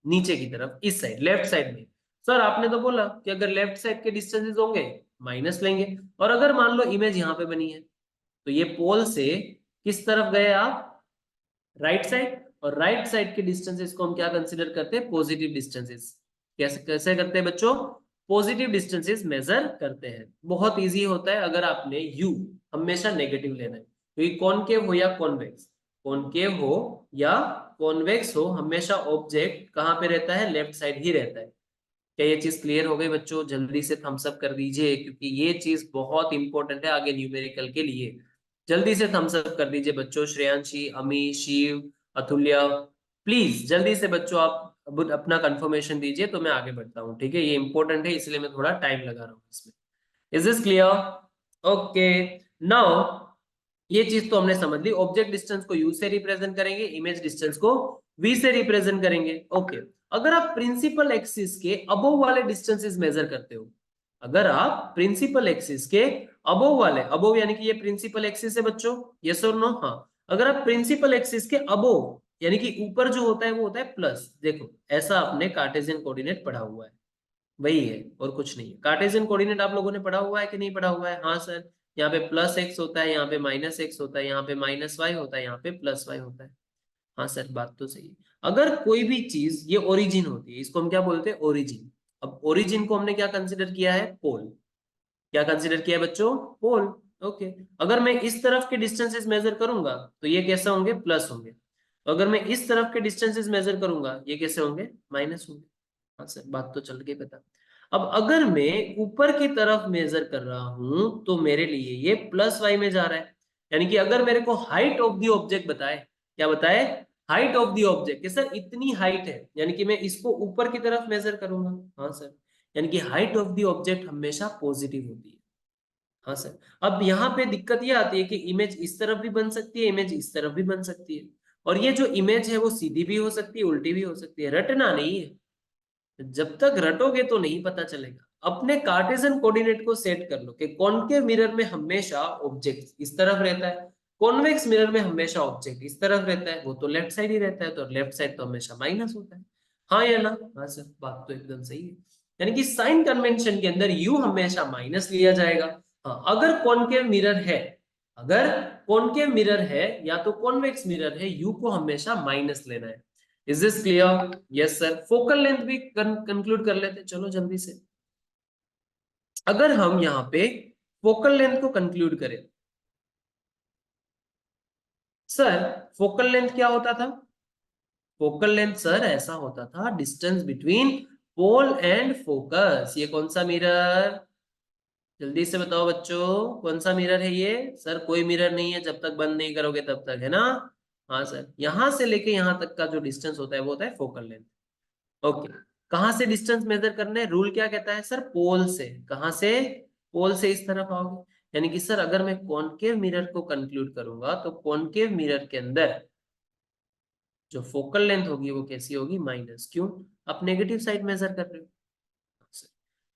नीचे की तरफ इस साइड लेफ्ट साइड में, सर आपने तो बोला कि अगर लेफ्ट साइड के डिस्टेंसेस होंगे माइनस लेंगे, और अगर मान लो इमेज यहां पे बनी है तो ये पोल से किस तरफ गए आप? राइट साइड, और राइट साइड के डिस्टेंसेस को हम क्या कंसीडर करते हैं? Positive distances. कैसे कैसे करते हैं बच्चों? पॉजिटिव डिस्टेंसेस मेजर करते हैं। बहुत इजी होता है, अगर आपने यू हमेशा नेगेटिव लेना है, क्योंकि कॉनकेव हो या कॉन्वेक्स, कॉनकेव हो या कॉन्वेक्स हो हमेशा ऑब्जेक्ट कहाँ पे रहता है? लेफ्ट साइड ही रहता है। क्या ये चीज क्लियर हो गई बच्चों? जल्दी से थम्स अप कर दीजिए, क्योंकि ये चीज बहुत इंपॉर्टेंट है आगे न्यूमेरिकल के लिए। जल्दी से थम्स अप कर दीजिए बच्चों। श्रेयांशी, अमी, शिव, अतुल्य, प्लीज जल्दी से बच्चों आप अब अपना कंफर्मेशन दीजिए तो मैं आगे बढ़ता हूँ। ठीक है, ये इंपॉर्टेंट है इसलिए मैं थोड़ा टाइम लगा रहा हूँ इसमें। Is this clear? Okay, now ये चीज तो हमने समझ ली। ऑब्जेक्ट डिस्टेंस को यू से रिप्रेजेंट करेंगे, इमेज डिस्टेंस को वी से रिप्रेजेंट करेंगे। ओके, अगर आप प्रिंसिपल एक्सिस के अबोव वाले डिस्टेंसेस मेजर करते हो, अगर आप प्रिंसिपल एक्सिस के अबोव वाले, अबोव यानी कि ये प्रिंसिपल एक्सिस है बच्चों, यस और नो? हाँ, अगर आप प्रिंसिपल एक्सिस के अबोव यानी कि ऊपर जो होता है वो होता है प्लस। देखो ऐसा आपने कार्टेशियन कोऑर्डिनेट पढ़ा हुआ है, वही है और कुछ नहीं है। कार्टेशियन कोऑर्डिनेट आप लोगों ने पढ़ा हुआ है कि नहीं पढ़ा हुआ है? हाँ सर, यहाँ पे प्लस एक्स होता है, यहाँ पे माइनस एक्स होता है, यहाँ पे माइनस वाई होता है, यहाँ पे प्लस वाई होता है। हाँ सर, बात तो सही है। अगर कोई भी चीज ये ओरिजिन होती है, इसको हम क्या बोलते हैं? ओरिजिन। अब ओरिजिन को हमने क्या कंसिडर किया है? पोल। क्या कंसिडर किया है बच्चों? पोल। ओके, अगर मैं इस तरफ के डिस्टेंसेस मेजर करूंगा तो ये कैसे होंगे? प्लस होंगे। अगर मैं इस तरफ के डिस्टेंसेस मेजर करूंगा ये कैसे होंगे? माइनस होंगे। हाँ सर, बात तो चल गई पता। अब अगर मैं ऊपर की तरफ मेजर कर रहा हूं तो मेरे लिए ये प्लस वाई में जा रहा है। यानी कि अगर मेरे को हाइट ऑफ द ऑब्जेक्ट बताए, क्या बताए? हाइट ऑफ द ऑब्जेक्ट कि सर इतनी हाइट है, यानी कि मैं इसको ऊपर की तरफ मेजर करूंगा। हाँ सर, यानी कि हाइट ऑफ द ऑब्जेक्ट हमेशा पॉजिटिव होती है। हाँ सर, अब यहाँ पे दिक्कत ये आती है कि इमेज इस तरफ भी बन सकती है, इमेज इस तरफ भी बन सकती है, और ये जो इमेज है वो सीधी भी हो सकती है, उल्टी भी हो सकती है। रटना नहीं है, जब तक रटोगे तो नहीं पता चलेगा। अपने कार्टेशियन कोऑर्डिनेट को सेट कर लो कि कॉनकेव मिरर में हमेशा ऑब्जेक्ट इस तरफ रहता है, कॉन्वेक्स मिरर में हमेशा ऑब्जेक्ट इस तरफ रहता है, वो तो लेफ्ट साइड ही रहता है, तो लेफ्ट साइड तो हमेशा माइनस होता है। हाँ या ना? हाँ सर, बात तो एकदम सही है। यानी कि साइन कन्वेंशन के अंदर यू हमेशा माइनस लिया जाएगा। हाँ, अगर कॉनकेव मिरर है, अगर कॉनकेव मिरर है या तो कॉन्वेक्स मिरर है, यू को हमेशा माइनस लेना है। Is this clear? Yes sir. Focal length भी कंक्लूड कर लेते हैं, चलो जल्दी से। अगर हम यहाँ पे फोकल लेंथ को कंक्लूड करें, सर फोकल लेंथ क्या होता था? फोकल लेंथ सर ऐसा होता था distance between pole and focus. ये कौन सा मिरर? जल्दी से बताओ बच्चों, कौन सा मिरर है ये? सर कोई मिरर नहीं है, जब तक बंद नहीं करोगे तब तक, है ना? हाँ सर, यहां से लेके यहां तक का जो डिस्टेंस होता है वो होता है फोकल लेंथ। ओके, कहां से डिस्टेंस मेजर करना है? रूल क्या कहता है सर? पोल से। कहां से? पोल से इस तरफ आओगे। यानी कि सर अगर मैं कॉनकेव मिरर को कंक्लूड करूंगा तो कॉनकेव मिरर के अंदर जो फोकल लेंथ होगी वो कैसी होगी? माइनस। क्यों? आप नेगेटिव साइड मेजर कर रहे हो।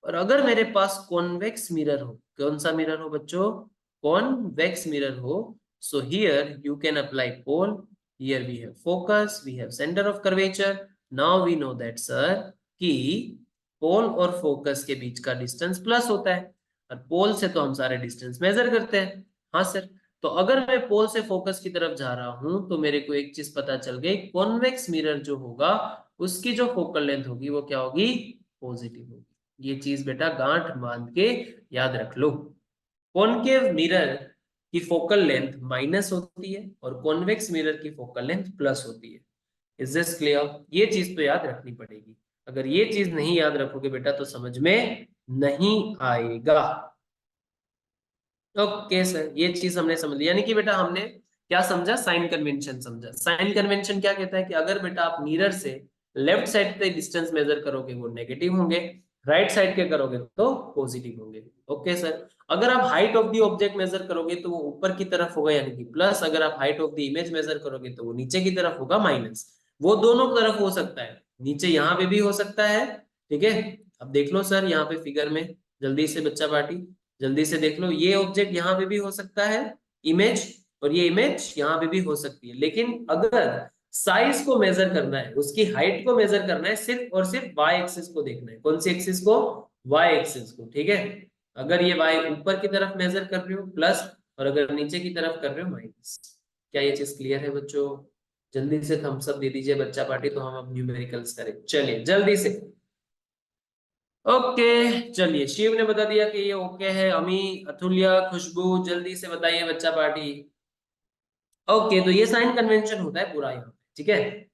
और अगर मेरे पास कॉन्वेक्स मिरर हो, कौन सा मिरर हो बच्चों? कॉन्वेक्स मिरर हो, so here you can apply pole, here we have focus, we have centre of curvature. Now we know that sir कि पोल और फोकस के बीच का डिस्टेंस प्लस होता है। और पोल से तो हम सारे डिस्टेंस मेजर करते हैं। हाँ सर, तो अगर मैं पोल से फोकस की तरफ जा रहा हूं तो मेरे को एक चीज पता चल गई, कॉन्वेक्स मिरर जो होगा उसकी जो फोकल लेंथ होगी वो क्या होगी, पॉजिटिव होगी। ये चीज बेटा गांठ बांध के याद रख लो। कॉनकेव मिरर की फोकल लेंथ माइनस होती है और कॉन्वेक्स मिरर की फोकल लेंथ प्लस होती है। Is this clear? ये चीज तो याद रखनी पड़ेगी। अगर ये चीज नहीं याद रखोगे बेटा तो समझ में नहीं आएगा। ओके सर, ये चीज हमने समझ ली। यानी कि बेटा हमने क्या समझा, साइन कन्वेंशन समझा। साइन कन्वेंशन क्या कहता है कि अगर बेटा आप मिरर से लेफ्ट साइड पे डिस्टेंस मेजर करोगे वो नेगेटिव होंगे, राइट साइड के करोगे तो पॉजिटिव होंगे। ओके सर, अगर आप height of the object measure करोगे तो वो ऊपर की तरफ होगा यानी कि प्लस, अगर आप height of the image measure करोगे तो वो नीचे की तरफ होगा माइनस। वो दोनों तरफ हो सकता है, नीचे यहाँ पे भी हो सकता है। ठीक है, अब देख लो सर यहाँ पे फिगर में, जल्दी से बच्चा पार्टी जल्दी से देख लो, ये ऑब्जेक्ट यहाँ पे भी हो सकता है इमेज, और ये इमेज यहाँ पे भी हो सकती है। लेकिन अगर साइज को मेजर करना है, उसकी हाइट को मेजर करना है, सिर्फ और सिर्फ वाई एक्सिस को देखना है। कौन सी एक्सिस को, वाई एक्सिस को। ठीक है, अगर ये वाई ऊपर की तरफ मेजर कर रहे हो प्लस, और अगर नीचे की तरफ कर रहे हो माइनस। क्या ये चीज क्लियर है बच्चों? जल्दी से थम्स अप दे दीजिए बच्चा पार्टी, तो हम अब न्यूमेरिकल्स करें। चलिए जल्दी से। ओके, चलिए शिव ने बता दिया कि ये ओके है। अमी, अतुल्य, खुशबू जल्दी से बताइए बच्चा पार्टी। ओके, तो ये साइन कन्वेंशन होता है पूरा यहाँ पे। ठीक है,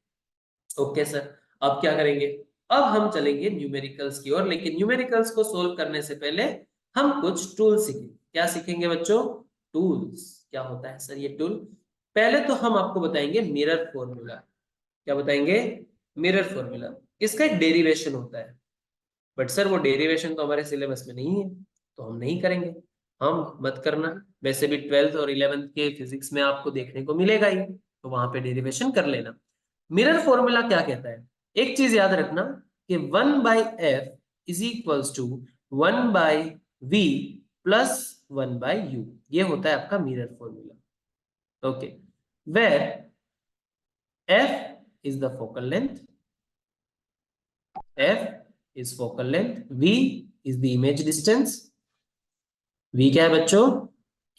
ओके सर। अब क्या करेंगे, अब हम चलेंगे न्यूमेरिकल्स की ओर, लेकिन न्यूमेरिकल्स को सोल्व करने से पहले हम कुछ टूल सीखेंगे। क्या सीखेंगे बच्चों? टूल्स। क्या होता है सर ये टूल? पहले तो हम आपको बताएंगे मिरर फॉर्मूला। क्या बताएंगे? Mirror formula. इसका एक डेरिवेशन होता है, बट सर वो डेरिवेशन तो हमारे सिलेबस में नहीं है, तो हम नहीं करेंगे। हम मत करना, वैसे भी 12th और 11th के फिजिक्स में आपको देखने को मिलेगा ही, तो वहां पे डेरिवेशन कर लेना। मिरर फॉर्मूला क्या कहता है, एक चीज याद रखना कि 1/f is equals to 1/v plus 1/u। ये होता है आपका mirror formula. Okay, where f is the focal length, f is focal length, v is the image distance, v क्या है बच्चों,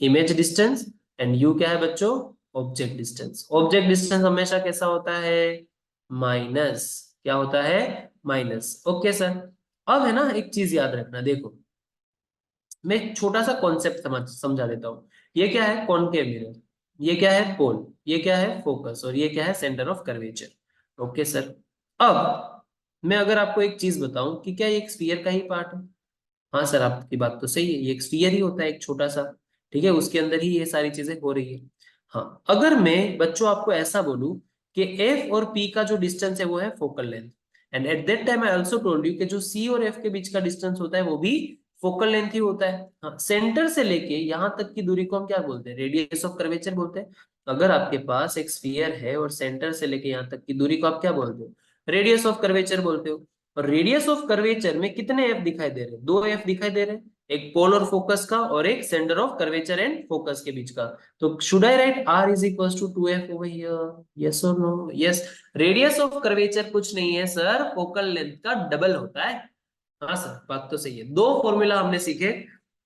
इमेज डिस्टेंस, एंड u क्या है बच्चों, ऑब्जेक्ट डिस्टेंस। ऑब्जेक्ट डिस्टेंस हमेशा कैसा होता है, माइनस। क्या होता है, माइनस। ओके सर, अब है ना एक चीज याद रखना, देखो मैं एक छोटा सा कॉन्सेप्ट समझा देता हूँ। ये क्या है, कॉनकेव मिरर, ये क्या है पोल, ये क्या है फोकस, और ये क्या है centre of curvature. Okay sir, अब मैं अगर आपको एक चीज बताऊं कि क्या ये एक स्फीयर का ही पार्ट है, हाँ सर आपकी बात तो सही है, ये एक स्फीयर ही होता है एक छोटा सा। ठीक है, उसके अंदर ही ये सारी चीजें हो रही है। हाँ, अगर मैं बच्चों आपको ऐसा बोलूं कि एफ और पी का जो डिस्टेंस है वो है focal length, and at that time I also told you कि जो सी और एफ के बीच का डिस्टेंस होता है वो भी फोकल लेंथ ही होता है। हाँ, सेंटर से लेके यहाँ तक की दूरी को हम क्या बोलते हैं, रेडियस ऑफ कर्वेचर बोलते हैं। अगर आपके पास एक स्फीयर है और सेंटर से लेके यहाँ तक की दूरी को आप क्या बोलते हो, रेडियस ऑफ कर्वेचर बोलते हो। और रेडियस ऑफ कर्वेचर में कितने एफ दिखाई दे रहे हैं, दो एफ दिखाई दे रहे हैं, एक पोल और फोकस का और एक centre of curvature and focus के बीच का। तो should I write R is equals to 2f over here, yes और no? Yes, radius of curvature कुछ नहीं है सर, फोकल लेंथ का डबल होता है। हाँ सर, बात तो सही है। दो फॉर्मूला हमने सीखे,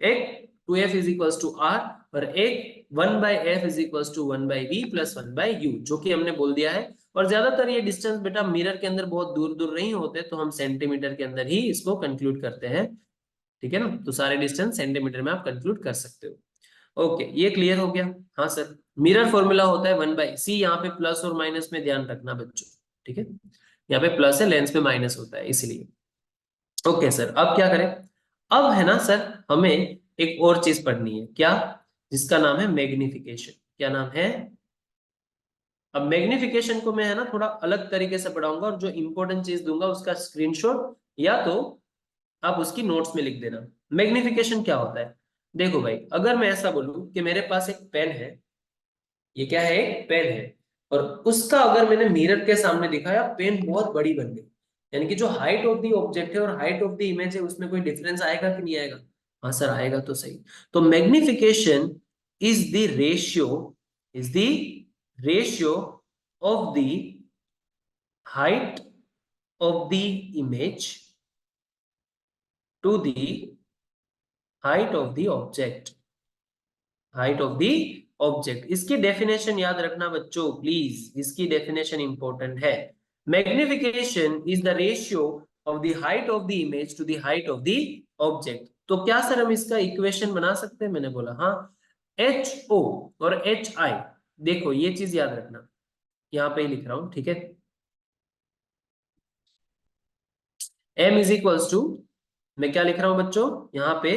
एक 2f is equals to are, और एक 1/f is equals to 1/v plus 1/u, जो कि हमने बोल दिया है। और ज्यादातर ये डिस्टेंस बेटा मिरर के अंदर बहुत दूर दूर नहीं होते, तो हम सेंटीमीटर के अंदर ही इसको कंक्लूड करते हैं। ठीक है ना, तो सारे डिस्टेंस सेंटीमीटर में आप कंक्लूड कर सकते हो। ओके, ये क्लियर हो गया। हाँ सर, मिरर फॉर्मूला होता है 1/c, यहाँ पे प्लस और माइनस में ध्यान रखना बच्चों। ठीक है, यहाँ पे प्लस है, लेंस में माइनस होता है इसलिए। ओके सर, अब क्या करें, अब है ना सर हमें एक और चीज पढ़नी है, क्या, जिसका नाम है मैग्निफिकेशन। क्या नाम है? अब मैग्निफिकेशन को मैं है ना थोड़ा अलग तरीके से पढ़ाऊंगा, और जो इंपॉर्टेंट चीज दूंगा उसका स्क्रीनशॉट या तो आप उसकी नोट्स में लिख देना। मैग्निफिकेशन क्या होता है, देखो भाई, अगर मैं ऐसा बोलूं कि मेरे पास एक पेन है, ये क्या है, एक पेन है, और उसका अगर मैंने मिरर के सामने दिखाया, पेन बहुत बड़ी बन गई, यानी कि जो हाइट ऑफ द ऑब्जेक्ट है और हाइट ऑफ द इमेज है उसमें कोई डिफरेंस आएगा कि नहीं आएगा? हाँ सर आएगा, तो सही। तो magnification is the ratio, is the ratio of the height of the image to the height of the object, height of the object. इसकी डेफिनेशन याद रखना बच्चों प्लीज, इसकी डेफिनेशन इंपॉर्टेंट है। Magnification is the ratio of the height of the image to the height of the object. तो क्या सर हम इसका इक्वेशन बना सकते हैं? मैंने बोला हाँ, एच ओ और एच आई। देखो ये चीज याद रखना, यहाँ पे ही लिख रहा हूं, ठीक है। m इज इक्वल्स टू, मैं क्या लिख रहा हूं बच्चों यहाँ पे,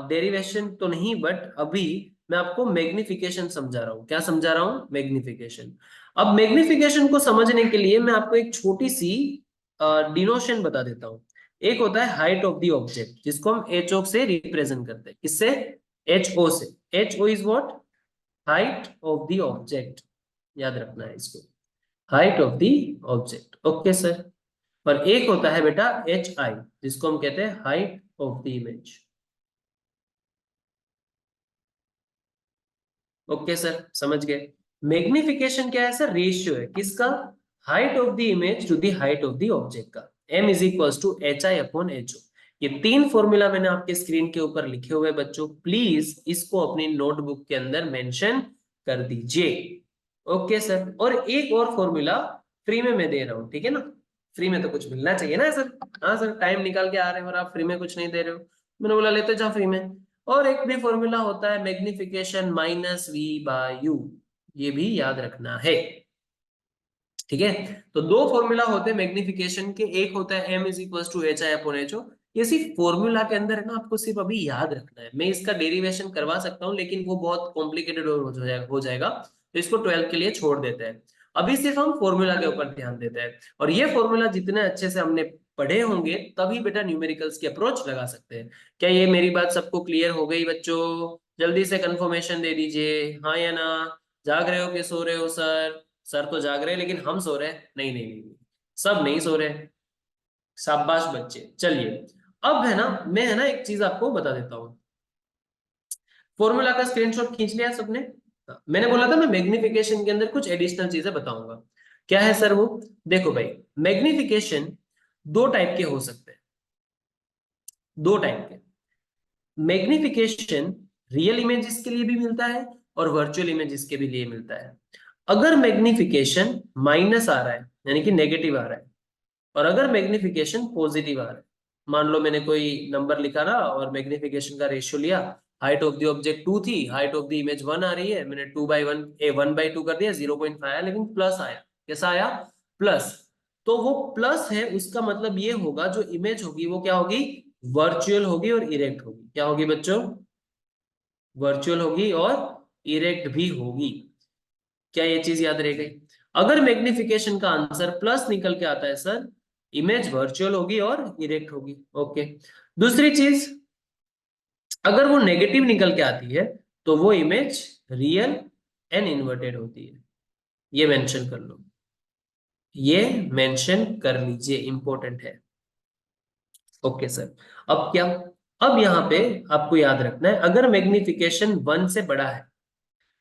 डेरिवेशन तो नहीं बट अभी मैं आपको मैग्निफिकेशन समझा रहा हूँ। क्या समझा रहा हूँ? मैग्निफिकेशन। अब मैग्निफिकेशन को समझने के लिए मैं आपको एक छोटी सी डिनोशन बता देता हूँ। एक होता है हाइट ऑफ द ऑब्जेक्ट, जिसको हम एच ओ से रिप्रेजेंट करते हैं। किससे? एच ओ से। H O is what? Height of the object. याद रखना है इसको, height of the object. Okay sir. और एक होता है बेटा एच आई, जिसको हम कहते हैं height of the image. Okay sir, समझ गए। मैग्निफिकेशन क्या है सर? रेशियो है किसका? Height of the image to the height of the object का। m is equals to H I upon H O. ये तीन फॉर्मूला मैंने आपके स्क्रीन के ऊपर लिखे हुए बच्चों, प्लीज इसको अपनी नोटबुक के अंदर मेंशन कर दीजिए। Okay sir. और एक और फॉर्मूला फ्री में मैं दे रहा हूँ, ठीक है ना? फ्री में तो कुछ मिलना चाहिए ना सर। हाँ सर, टाइम निकाल के आ रहे हो और आप फ्री में कुछ नहीं दे रहे हो। मैंने बोला लेते जाओ फ्री में। और एक भी फॉर्मूला होता है magnification minus V by U, ये भी याद रखना है, ठीक है। तो दो फॉर्मूला होते हैं मैग्निफिकेशन के, एक होता है m is equal to H I upon H O. ये सिर्फ फॉर्मूला के अंदर है ना, आपको सिर्फ अभी याद रखना है। मैं इसका डेरिवेशन करवा सकता हूँ लेकिन वो बहुत कॉम्प्लिकेटेड हो जाएगा, तो इसको 12 के लिए छोड़ देते हैं। अभी सिर्फ हम फॉर्मूला के ऊपर ध्यान देते हैं, और ये फॉर्मूला जितने अच्छे से हमने पढ़े होंगे तभी बेटा न्यूमेरिकल्स की अप्रोच लगा सकते हैं। क्या ये मेरी बात सबको क्लियर हो गई बच्चों? जल्दी से कंफर्मेशन दे दीजिए, हाँ या ना। जाग रहे हो कि सो रहे हो सर? सर तो जाग रहे हैं लेकिन हम सो रहे हैं? नहीं नहीं नहीं, सब नहीं सो रहे। शाबाश बच्चे। चलिए, अब है ना, मैं है ना एक चीज आपको बता देता हूँ। फॉर्मूला का स्क्रीनशॉट खींच लिया सबने? हाँ, मैंने बोला था मैं मैग्निफिकेशन के अंदर कुछ एडिशनल चीजें बताऊंगा। क्या है सर वो? देखो भाई, मैग्निफिकेशन दो टाइप के हो सकते हैं, दो टाइप के। मैग्निफिकेशन रियल इमेजेस के लिए भी मिलता है और वर्चुअल इमेजेस के भी लिए मिलता है। अगर मैग्निफिकेशन माइनस आ रहा है यानी कि नेगेटिव आ रहा है, और अगर मैग्निफिकेशन पॉजिटिव आ रहा है, मान लो मैंने कोई नंबर लिखा ना और मैग्निफिकेशन का रेशियो लिया, हाइट ऑफ द ऑब्जेक्ट 2 थी, हाइट ऑफ द इमेज 1 आ रही है, मैंने 2/1 1/2 कर दिया, 0.5 आया, लेकिन प्लस आया। कैसा आया? प्लस। तो वो प्लस है, उसका मतलब ये होगा जो इमेज होगी वो क्या होगी? वर्चुअल होगी और इरेक्ट होगी। क्या होगी बच्चों? वर्चुअल होगी और इरेक्ट भी होगी। क्या ये चीज याद रह गई? अगर मैग्निफिकेशन का आंसर प्लस निकल के आता है सर, इमेज वर्चुअल होगी और इरेक्ट होगी। ओके। दूसरी चीज, अगर वो नेगेटिव निकल के आती है तो वो इमेज रियल एंड इन्वर्टेड होती है। ये मेंशन कर लो, ये मेंशन कर लीजिए, इंपॉर्टेंट है। Okay sir. अब क्या? अब यहाँ पे आपको याद रखना है, अगर मैग्निफिकेशन 1 से बड़ा है,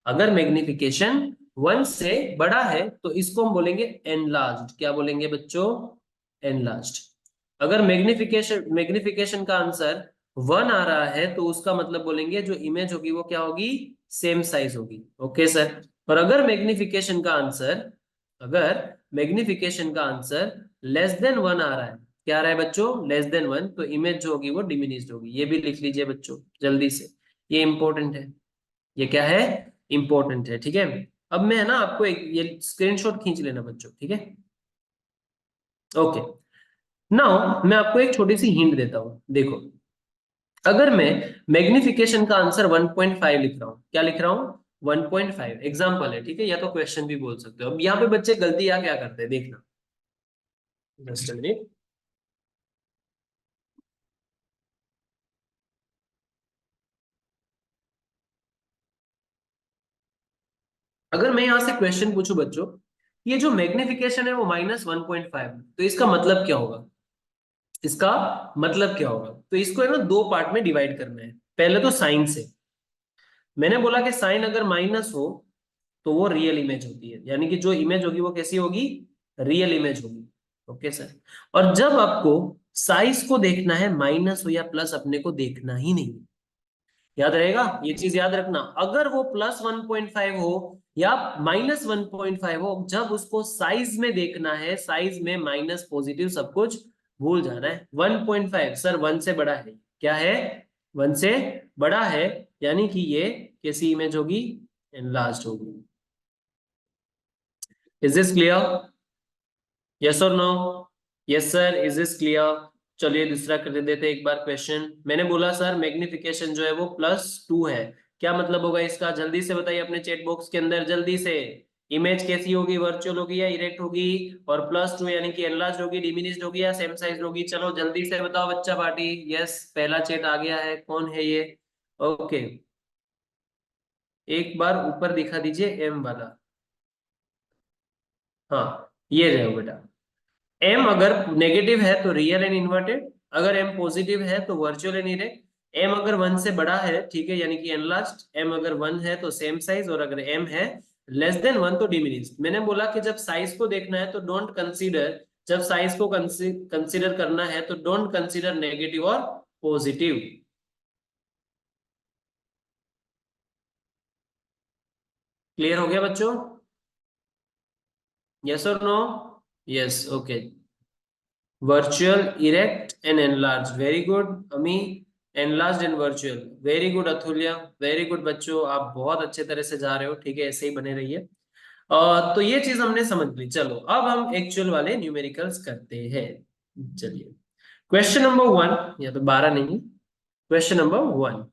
अगर मैग्निफिकेशन 1 से बड़ा है तो इसको हम बोलेंगे एनलार्ज्ड। क्या बोलेंगे बच्चों? एनलार्ज्ड। अगर मैग्निफिकेशन मैग्निफिकेशन का आंसर 1 आ रहा है तो उसका मतलब बोलेंगे जो इमेज होगी वो क्या होगी? सेम साइज होगी। Okay sir. और अगर मैग्निफिकेशन का आंसर, अगर मैग्निफिकेशन का आंसर लेस देन 1 आ रहा है, क्या आ रहा है बच्चों? लेस देन 1, तो इमेज जो होगी वो डिमिनिश्ड होगी। ये भी लिख लीजिए बच्चों जल्दी से, ये इंपॉर्टेंट है। ये क्या है? इंपॉर्टेंट है, ठीक है। अब मैं है ना आपको एक ये स्क्रीनशॉट खींच लेना बच्चों, ठीक है। ओके। नाउ मैं आपको एक छोटी सी हिंट देता हूं, देखो। अगर मैं मैग्निफिकेशन का आंसर 1.5 लिख रहा हूं, क्या लिख रहा हूं? 1.5 एग्जाम्पल है, ठीक है, या तो क्वेश्चन भी बोल सकते हो। अब यहाँ पे बच्चे गलतियां क्या करते हैं देखना, जस्ट अ मिनट। अगर मैं यहां से क्वेश्चन पूछूं बच्चों, ये जो मैग्निफिकेशन है वो -1.5, तो इसका मतलब क्या होगा? इसका मतलब क्या होगा? तो इसको है ना दो पार्ट में डिवाइड करना है। पहले तो साइन से, मैंने बोला कि साइन अगर माइनस हो तो वो रियल इमेज होती है, यानी कि जो इमेज होगी वो कैसी होगी? रियल इमेज होगी। Okay sir. और जब आपको साइज को देखना है, माइनस हो या प्लस अपने को देखना ही नहीं। याद रहेगा, ये चीज याद रखना। अगर वो +1.5 हो या -1.5 हो, जब उसको साइज में देखना है, साइज में माइनस पॉजिटिव सब कुछ भूल जाना है। 1.5 सर 1 से बड़ा है, क्या है, 1 से बड़ा है, यानी कि ये कैसी इमेज होगी, एनलार्ज्ड होगी। Is this clear? यस और no? Yes sir, is this clear? चलिए दूसरा कर देते हैं एक बार क्वेश्चन। मैंने बोला सर मैग्निफिकेशन जो है वो +2 है, क्या मतलब होगा इसका, जल्दी से बताइए अपने चैट बॉक्स के अंदर, जल्दी से। इमेज कैसी होगी, वर्चुअल होगी या इरेक्ट होगी, और +2 यानी कि एनलार्ज होगी, डिमिनिश्ड होगी या सेम साइज होगी? चलो जल्दी से बताओ बच्चा पार्टी। यस, पहला चैट आ गया है, कौन है ये? ओके, एक बार ऊपर दिखा दीजिए एम वाला। हाँ ये रहो बेटा। एम अगर नेगेटिव है तो रियल एंड इन्वर्टेड, अगर एम पॉजिटिव है तो वर्चुअल एंड इरेक्ट। एम अगर 1 से बड़ा है, ठीक है, यानी कि एनलार्ज्ड। एम अगर 1 है तो सेम साइज, और अगर एम है <<1 तो डिमिनिश्ड। मैंने बोला कि जब साइज को देखना है तो डोंट कंसीडर, जब साइज को कंसीडर करना है तो डोंट कंसीडर नेगेटिव और पॉजिटिव। क्लियर हो गया बच्चों? यस और no? Yes, okay. Virtual, erect and enlarge, very good Ami. Enlarge and virtual, very good Athulia, very good बच्चों, आप बहुत अच्छे तरह से जा रहे हो, ठीक है, ऐसे ही बने रहिए। तो ये चीज हमने समझ ली। चलो अब हम एक्चुअल वाले न्यूमेरिकल्स करते हैं। चलिए क्वेश्चन नंबर 1, या तो 12 नहीं, क्वेश्चन नंबर 1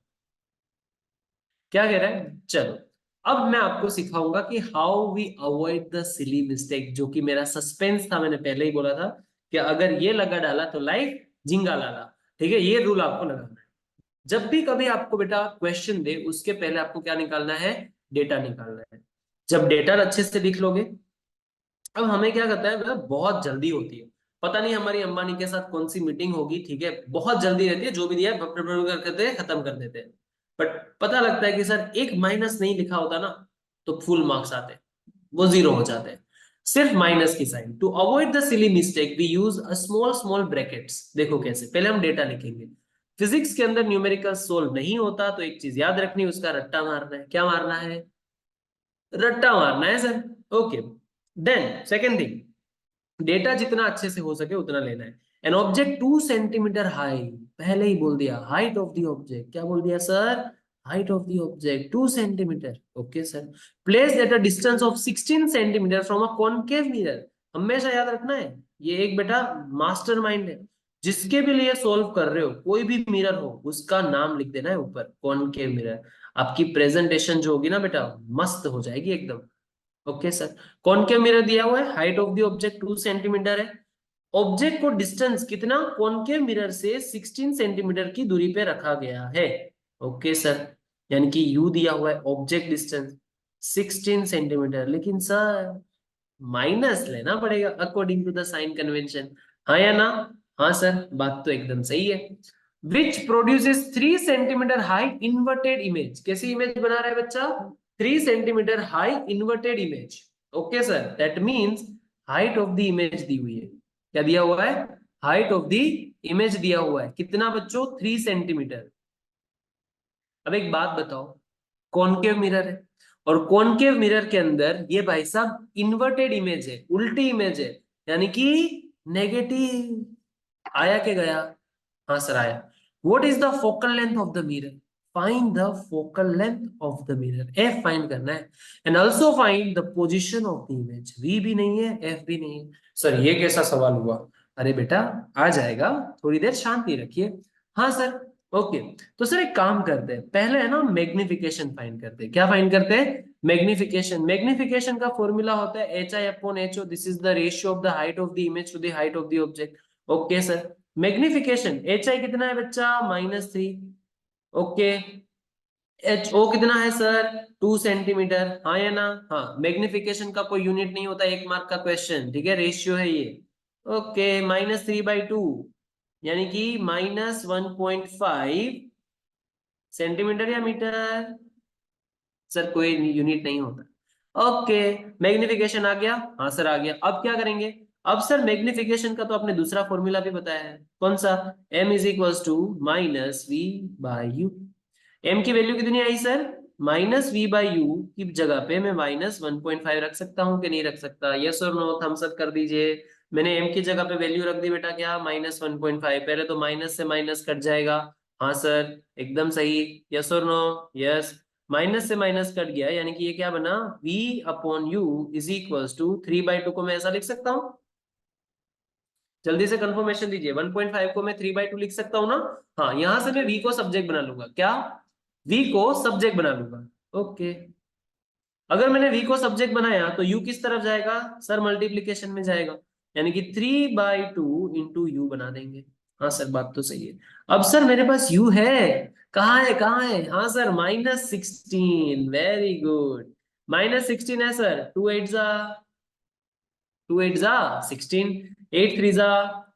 क्या कह रहा है, चलो अब मैं आपको सिखाऊंगा कि how we avoid the silly mistake, जो कि मेरा सस्पेंस था, मैंने पहले ही बोला था कि अगर ये लगा डाला तो लाइफ झिंगा लाला। ठीक है, ये रूल आपको लगाना है। जब भी कभी आपको बेटा क्वेश्चन दे, उसके पहले आपको क्या निकालना है, डेटा निकालना है। जब डेटा अच्छे से लिख लोगे, अब हमें क्या करता है बेटा, बहुत जल्दी होती है, पता नहीं हमारी अंबानी के साथ कौन सी मीटिंग होगी, ठीक है, बहुत जल्दी रहती है, जो भी दिया है भप भप भप कर करते हैं, खत्म कर देते हैं। बट पता लगता है कि सर एक माइनस नहीं लिखा होता ना, तो फुल मार्क्स आते हैं, वो 0 हो जाते हैं, सिर्फ माइनस की sign. To avoid the silly mistake we use a small small brackets. देखो कैसे, पहले हम डेटा लिखेंगे। फिजिक्स के अंदर न्यूमेरिकल सोल्व नहीं होता, तो एक चीज याद रखनी, उसका रट्टा मारना है। क्या मारना है? रट्टा मारना है sir. Okay, then second thing, data जितना अच्छे से हो सके उतना लेना है। एन ऑब्जेक्ट 2 सेंटीमीटर हाई, पहले ही बोल दिया, हाइट ऑफ द ऑब्जेक्ट, क्या बोल दिया sir, height of the object 2 centimetre. Okay sir, place at a distance of 16 centimetre from a concave mirror. हमेशा याद रखना है, ये एक बेटा मास्टरमाइंड है, जिसके भी लिए सोल्व कर रहे हो, कोई भी मिरर हो उसका नाम लिख देना है ऊपर, कॉनकेव मिरर। आपकी प्रेजेंटेशन जो होगी ना बेटा, मस्त हो जाएगी एकदम। ओके सर, कॉनकेव मिरर दिया हुआ है, height of the object 2 centimetre है, ऑब्जेक्ट को डिस्टेंस कितना, कॉनकेव मिरर से 16 सेंटीमीटर की दूरी पे रखा गया है। ओके सर, यानी कि यू दिया हुआ है ऑब्जेक्ट डिस्टेंस 16 सेंटीमीटर, लेकिन सर माइनस लेना पड़ेगा according to the sign convention. हाँ या ना? हाँ सर, बात तो एकदम सही है। Which produces 3 centimetre high inverted image, कैसी इमेज बना रहा है बच्चा, 3 centimetre high inverted image. Okay sir, that means height of the image दी हुई है, क्या दिया हुआ है, हाइट ऑफ द इमेज दिया हुआ है, कितना बच्चों, 3 सेंटीमीटर। अब एक बात बताओ, कॉनकेव मिरर है, और कॉनकेव मिरर के अंदर ये भाई साहब इन्वर्टेड इमेज है, उल्टी इमेज है, यानी कि नेगेटिव। आया के गया? हाँ सर आया। What is the focal length of the mirror, find the focal length of the mirror, F find करना है। And also find the position of the image, V भी नहीं है, एफ भी नहीं है। सर ये कैसा सवाल हुआ? अरे बेटा आ जाएगा, थोड़ी देर शांति रखिए। हाँ सर, ओके। तो सर एक काम करते हैं, पहले है ना मैग्निफिकेशन फाइंड करते हैं। क्या फाइंड करते हैं? मैग्निफिकेशन। मैग्निफिकेशन का फॉर्मूला होता है H I upon H O, this is the ratio of the height of the image to the height of the object. Okay sir, magnification H I कितना है बच्चा, -3। ओके, एच ओ कितना है सर, 2 सेंटीमीटर। हाँ या ना? हाँ, मैग्निफिकेशन का कोई यूनिट नहीं होता, 1 मार्क का क्वेश्चन, ठीक है, रेशियो है ये। ओके, -3/2, यानी कि -1.5 सेंटीमीटर या मीटर। सर कोई यूनिट नहीं होता। ओके, मैग्निफिकेशन आ गया, हाँ सर आ गया। अब क्या करेंगे, अब सर मैग्निफिकेशन का तो आपने दूसरा फॉर्मूला भी बताया है, कौन सा? m is equals to minus V by U. m की वैल्यू कितनी आई sir? Minus V by U की जगह पे मैं -1.5 रख सकता हूँ कि नहीं रख सकता? यस और नो, थम्स अप कर दीजिए। मैंने m की जगह पे वैल्यू रख दी बेटा, क्या? -1.5। पहले तो माइनस से माइनस कट जाएगा। हाँ सर, एकदम सही। यस और नो? यस। माइनस से माइनस कट गया, यानी कि ये क्या बना? v upon U is equals to 3/2 को मैं ऐसा लिख सकता हूँ? जल्दी से कंफर्मेशन दीजिए। 1.5 को मैं 3/2 लिख सकता हूँ ना? हाँ, यहां से मैं v को सब्जेक्ट बना लूंगा। क्या? v को सब्जेक्ट बना लूंगा। ओके। अगर मैंने v को सब्जेक्ट बनाया तो u किस तरफ जाएगा सर? मल्टीप्लीकेशन में जाएगा, यानी कि 3/2 इंटू यू बना देंगे। हाँ सर, बात तो सही है। अब सर मेरे पास u है, कहाँ है कहाँ है? हाँ सर, -16। Very good. -16 है सर। 2 8 जा 16, 8 3 जा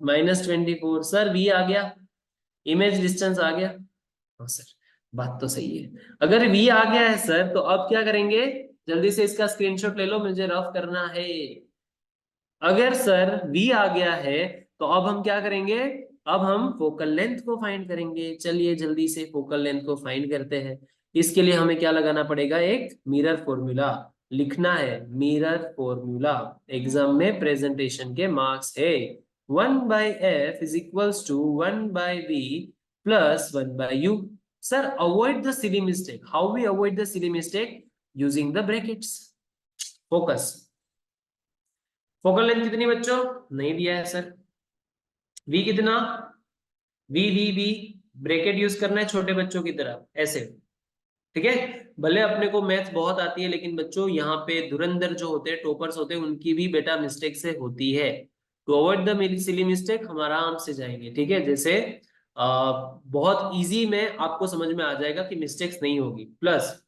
-24। सर v आ गया, इमेज डिस्टेंस आ गया। हाँ सर, बात तो सही है। अगर v आ गया है सर, तो अब क्या करेंगे? जल्दी से इसका स्क्रीनशॉट ले लो, मुझे रफ करना है। अगर सर v आ गया है, तो अब हम क्या करेंगे? अब हम फोकल लेंथ को फाइंड करेंगे। चलिए जल्दी से फोकल लेंथ को फाइंड करते हैं। इसके लिए हमें क्या लगाना पड़ेगा? एक मिरर फॉर्मूला लिखना है। मिरर फॉर्मूला एग्जाम में प्रेजेंटेशन के मार्क्स है। 1/f is equals to 1/v plus 1/u। Sir avoid the silly mistake. How we avoid the silly mistake? Using the brackets. Focus. Focal length कितनी बच्चों? नहीं दिया है सर। वी कितना? वी ब्रैकेट यूज करना है छोटे बच्चों की तरह, ऐसे। ठीक है। भले अपने को मैथ बहुत आती है, लेकिन बच्चों यहाँ पे धुरंधर जो होते हैं, टॉपर्स होते हैं, उनकी भी बेटा मिस्टेक से होती है। To avoid the silly mistake हम आराम से जाएंगे। ठीक है, जैसे बहुत इजी में आपको समझ में आ जाएगा कि मिस्टेक्स नहीं होगी। Plus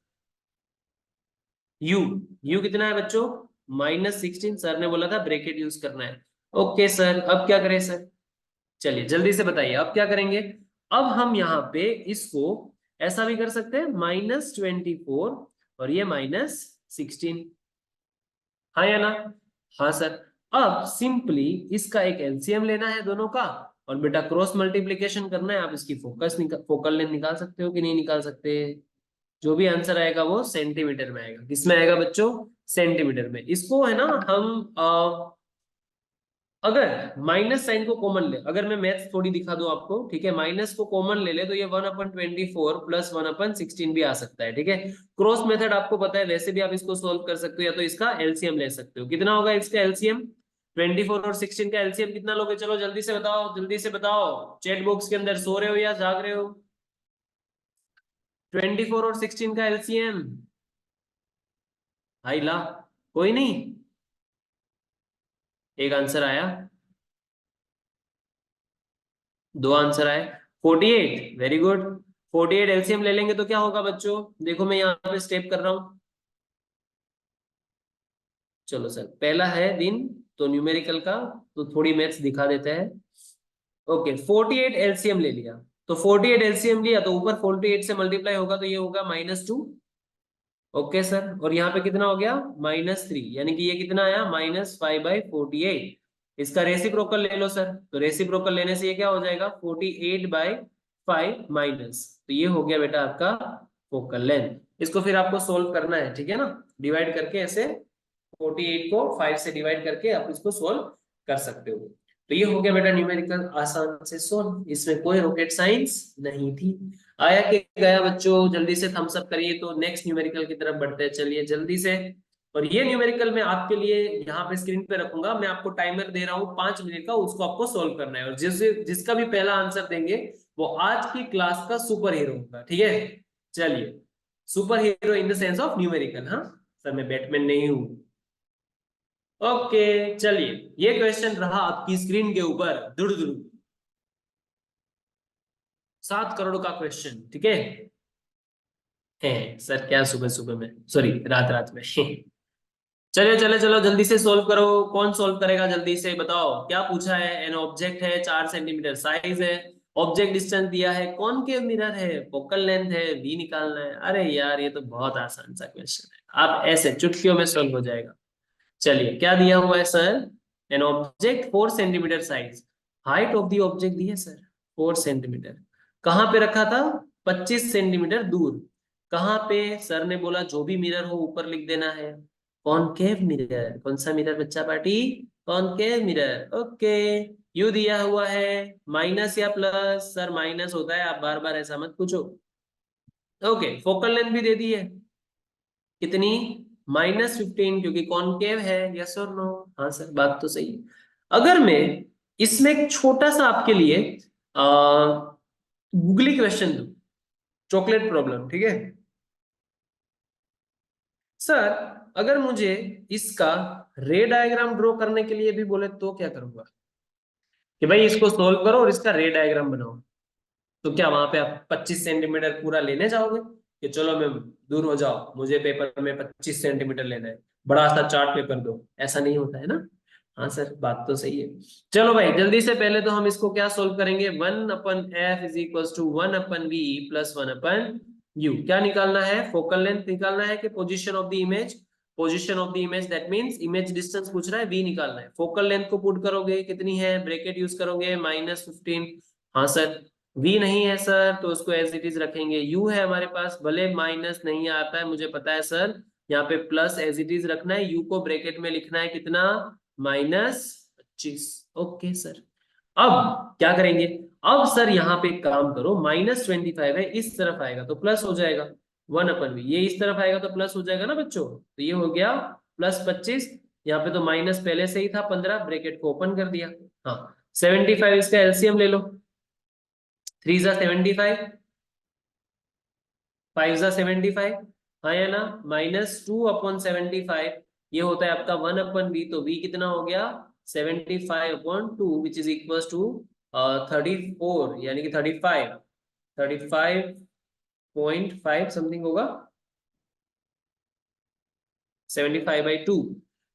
you. यू कितना है बच्चों? -16। सर ने बोला था ब्रैकेट यूज करना है। ओके सर, अब क्या करें सर? चलिए जल्दी से बताइए, अब क्या करेंगे? अब हम यहाँ पे इसको ऐसा भी कर सकते हैं, -24 और ये -16। हाँ या ना? हाँ सर। अब सिंपली इसका एक एलसीएम लेना है दोनों का, और बेटा क्रॉस मल्टीप्लीकेशन करना है। आप इसकी फोकल लेंथ निकाल सकते हो कि नहीं निकाल सकते? जो भी आंसर आएगा वो सेंटीमीटर में आएगा। किसमें आएगा बच्चों? सेंटीमीटर में। इसको है ना हम अगर माइनस साइन को कॉमन ले, अगर मैं मैथ्स थोड़ी दिखा दूं आपको, ठीक है, माइनस को कॉमन ले ले तो ये 1/24 प्लस 1/16 भी आ सकता है। ठीक है। क्रॉस मेथड आपको पता है, वैसे भी आप इसको सोल्व कर सकते हो, या तो इसका एलसीएम ले सकते हो। कितना होगा इसका एलसीएम? 24 और 16 का एलसीएम कितना लोगे? चलो जल्दी से बताओ, जल्दी से बताओ। चैट बॉक्स के अंदर सो रहे हो या जाग रहे हो? 24 और 16 का एलसीएम। हाई ला, कोई नहीं? एक आंसर आया, दो आंसर आए। 48, वेरी गुड। 48 एलसीएम ले लेंगे तो क्या होगा बच्चों? देखो मैं यहाँ पे स्टेप कर रहा हूँ। चलो सर, पहला है दिन तो न्यूमेरिकल का, तो थोड़ी मैथ्स दिखा देते हैं। ओके, 48 एलसीएम ले लिया। तो 48 एलसीएम लिया तो ऊपर 48 से मल्टीप्लाई होगा, तो ये होगा -2। ओके सर, और यहाँ पे कितना हो गया? -3, यानी कि ये कितना आया? -5/48। इसका रेसिप्रोकल ले लो सर, तो रेसिप्रोकल लेने से ये क्या हो जाएगा? 48/5 माइनस, तो ये हो गया बेटा आपका फोकल लेंथ। इसको फिर आपको सोल्व करना है, ठीक है ना? डिवाइड करके ऐसे 48 को 5 से डिवाइड करके आप इसको सोल्व कर सकते हो। तो ये हो गया बेटा न्यूमेरिकल आसान से सोल्व, इसमें कोई रॉकेट साइंस नहीं थी। आया कि गया बच्चों? जल्दी से थम्स अप करिए, तो नेक्स्ट न्यूमेरिकल की तरफ बढ़ते हैं। चलिए जल्दी से। और ये न्यूमेरिकल मैं आपके लिए यहाँ पे स्क्रीन पे रखूंगा। मैं आपको टाइमर दे रहा हूँ 5 मिनट का, उसको आपको सोल्व करना है। और जिसका भी पहला आंसर देंगे वो आज की क्लास का सुपर हीरो होगा। ठीक है, चलिए। Super hero in the sense of numerical. हाँ सर, मैं बैटमैन नहीं हूँ। ओके, चलिए। ये क्वेश्चन रहा आपकी स्क्रीन के ऊपर, दुड़ दुड़ 7 करोड़ का क्वेश्चन। ठीक है सर, क्या सुबह सुबह में, सॉरी रात रात में। चलिए चले चलो जल्दी से सोल्व करो। कौन सोल्व करेगा? जल्दी से बताओ क्या पूछा है। एन ऑब्जेक्ट है, 4 सेंटीमीटर साइज है, ऑब्जेक्ट डिस्टेंस दिया है, कौन के मिरर है, फोकल लेंथ है, वी निकालना है। अरे यार, ये तो बहुत आसान सा क्वेश्चन है, आप ऐसे चुटकियों में सोल्व हो जाएगा। चलिए क्या दिया हुआ है sir? An object 4 centimetre size, height of the object दी है सर 4 सेंटीमीटर, कहाँ पे रखा था 25 सेंटीमीटर दूर, कहाँ पे सर ने बोला जो भी मिरर हो ऊपर लिख देना है, कॉनकेव मिरर, कौन सा मिरर बच्चा party, concave mirror, okay. You दिया हुआ है माइनस या प्लस, सर माइनस होता है, आप बार बार ऐसा मत पूछो, ओके। फोकल लेंथ भी दे दी है कितनी, -15, क्योंकि कॉनकेव है, यस और नो, हाँ सर बात तो सही है। अगर मैं इसमें एक छोटा सा आपके लिए गूगली क्वेश्चन दूं, चॉकलेट प्रॉब्लम, ठीक है सर, अगर मुझे इसका रे डायग्राम ड्रॉ करने के लिए भी बोले तो क्या करूंगा, कि भाई इसको सोल्व करो और इसका रे डायग्राम बनाओ, तो क्या वहां पे आप 25 सेंटीमीटर पूरा लेने जाओगे कि चलो मैं दूर हो जाओ, मुझे पेपर में 25 सेंटीमीटर लेना है, बड़ा सा चार्ट पेपर दो, ऐसा नहीं होता है ना। हाँ सर बात तो सही है। चलो भाई जल्दी से पहले तो हम इसको क्या सोल्व करेंगे, 1/f is equal to 1/v plus 1/u, क्या निकालना है, फोकल लेंथ निकालना है कि position of the image, position of the image, that means image distance पूछ रहा है, v निकालना है, फोकल लेंथ को पुट करोगे कितनी है, ब्रैकेट यूज करोगे -15, हाँ सर, v नहीं है सर तो उसको एज इट इज रखेंगे, u है हमारे पास, भले माइनस नहीं आता है मुझे पता है सर, यहाँ पे प्लस एज इट इज रखना है, u को ब्रैकेट में लिखना है कितना, -25, ओके सर। अब क्या करेंगे, अब सर यहाँ पे एक काम करो, -25 है, इस तरफ आएगा तो प्लस हो जाएगा 1/v, ये इस तरफ आएगा तो प्लस हो जाएगा ना बच्चों, तो ये हो गया +25, यहाँ पे तो माइनस पहले से ही था 15, ब्रैकेट को ओपन कर दिया, हाँ 75, इसका एलसीएम ले लो, 3 जा 75, 5 जा 75, हाँ या ना, -2/75, ये होता है आपका 1/v, तो v कितना हो गया 75/2 विच इज इक्वल टू 34, यानी कि 35.5 समथिंग होगा, 75/2,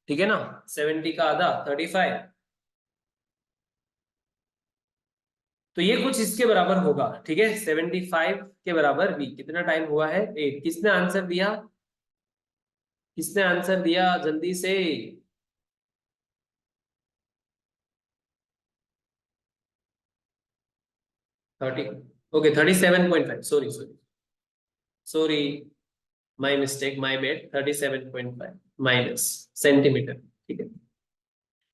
ठीक है ना, 70 का आधा 35, तो ये कुछ इसके बराबर होगा, ठीक है 75 के बराबर v, कितना टाइम हुआ है 8, किसने आंसर दिया, किसने आंसर दिया जल्दी से, 30, okay 37.5, sorry sorry sorry, my mistake, my bad, 37.5 minus centimetre, ठीक है,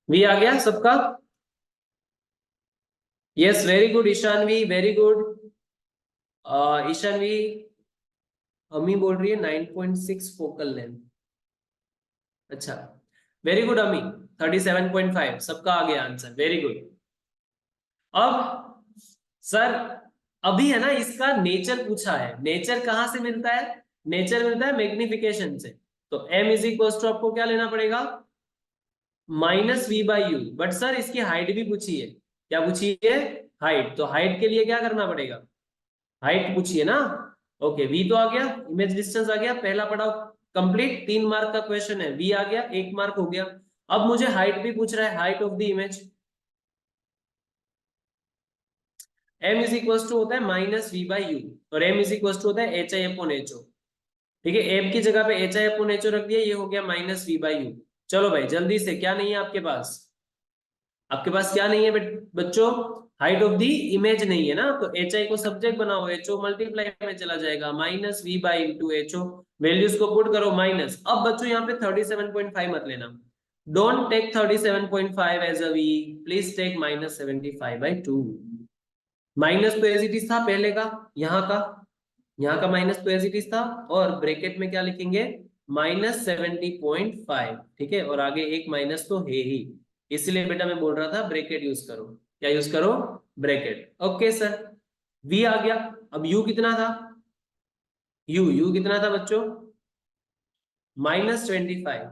वी आ गया सबका, yes very good Ishanvi, very good, Ishanvi, अमी बोल रही है 9.6 फोकल लेंथ, अच्छा वेरी गुड अमी, 37.5 सबका आ गया आंसर, वेरी गुड। अब सर अभी है ना इसका नेचर पूछा है, नेचर कहां से मिलता है, नेचर मिलता है मैग्निफिकेशन से, तो m इज इक्वल टू आपको क्या लेना पड़ेगा -v/u, बट सर इसकी हाइट भी पूछी है, क्या पूछी है, हाइट, तो हाइट के लिए क्या करना पड़ेगा, हाइट पूछिए ना, ओके v तो आ गया, इमेज डिस्टेंस आ गया, पहला पड़ाव कंप्लीट, 3 मार्क का क्वेश्चन है, v आ गया 1 मार्क हो गया, अब मुझे हाइट भी पूछ रहा है, height of the image, m is equal to होता है -v/u, और m इज इक्वल टू होता है hi/ho, ठीक है, m की जगह पे hi/ho रख दिया, ये हो गया -v/u। चलो भाई जल्दी से, क्या नहीं है आपके पास, आपके पास क्या नहीं है बच्चों, हाइट ऑफ द इमेज नहीं है ना, तो hi को सब्जेक्ट बनाओ, ho मल्टीप्लाई में चला जाएगा, -v/ho, वैल्यूज को पुट करो माइनस, अब बच्चों यहाँ पे 37.5 मत लेना, don't take 37.5 as a v, please take -75/2, minus तो एज इट इज था पहले का, यहाँ का, यहाँ का माइनस तो एज इट इज था, और ब्रैकेट में क्या लिखेंगे -70.5, ठीक है, और आगे एक माइनस तो है ही, इसलिए बेटा मैं बोल रहा था ब्रैकेट यूज करो, क्या यूज करो, ब्रैकेट, ओके सर, v आ गया, अब u कितना था, u कितना था बच्चों -25,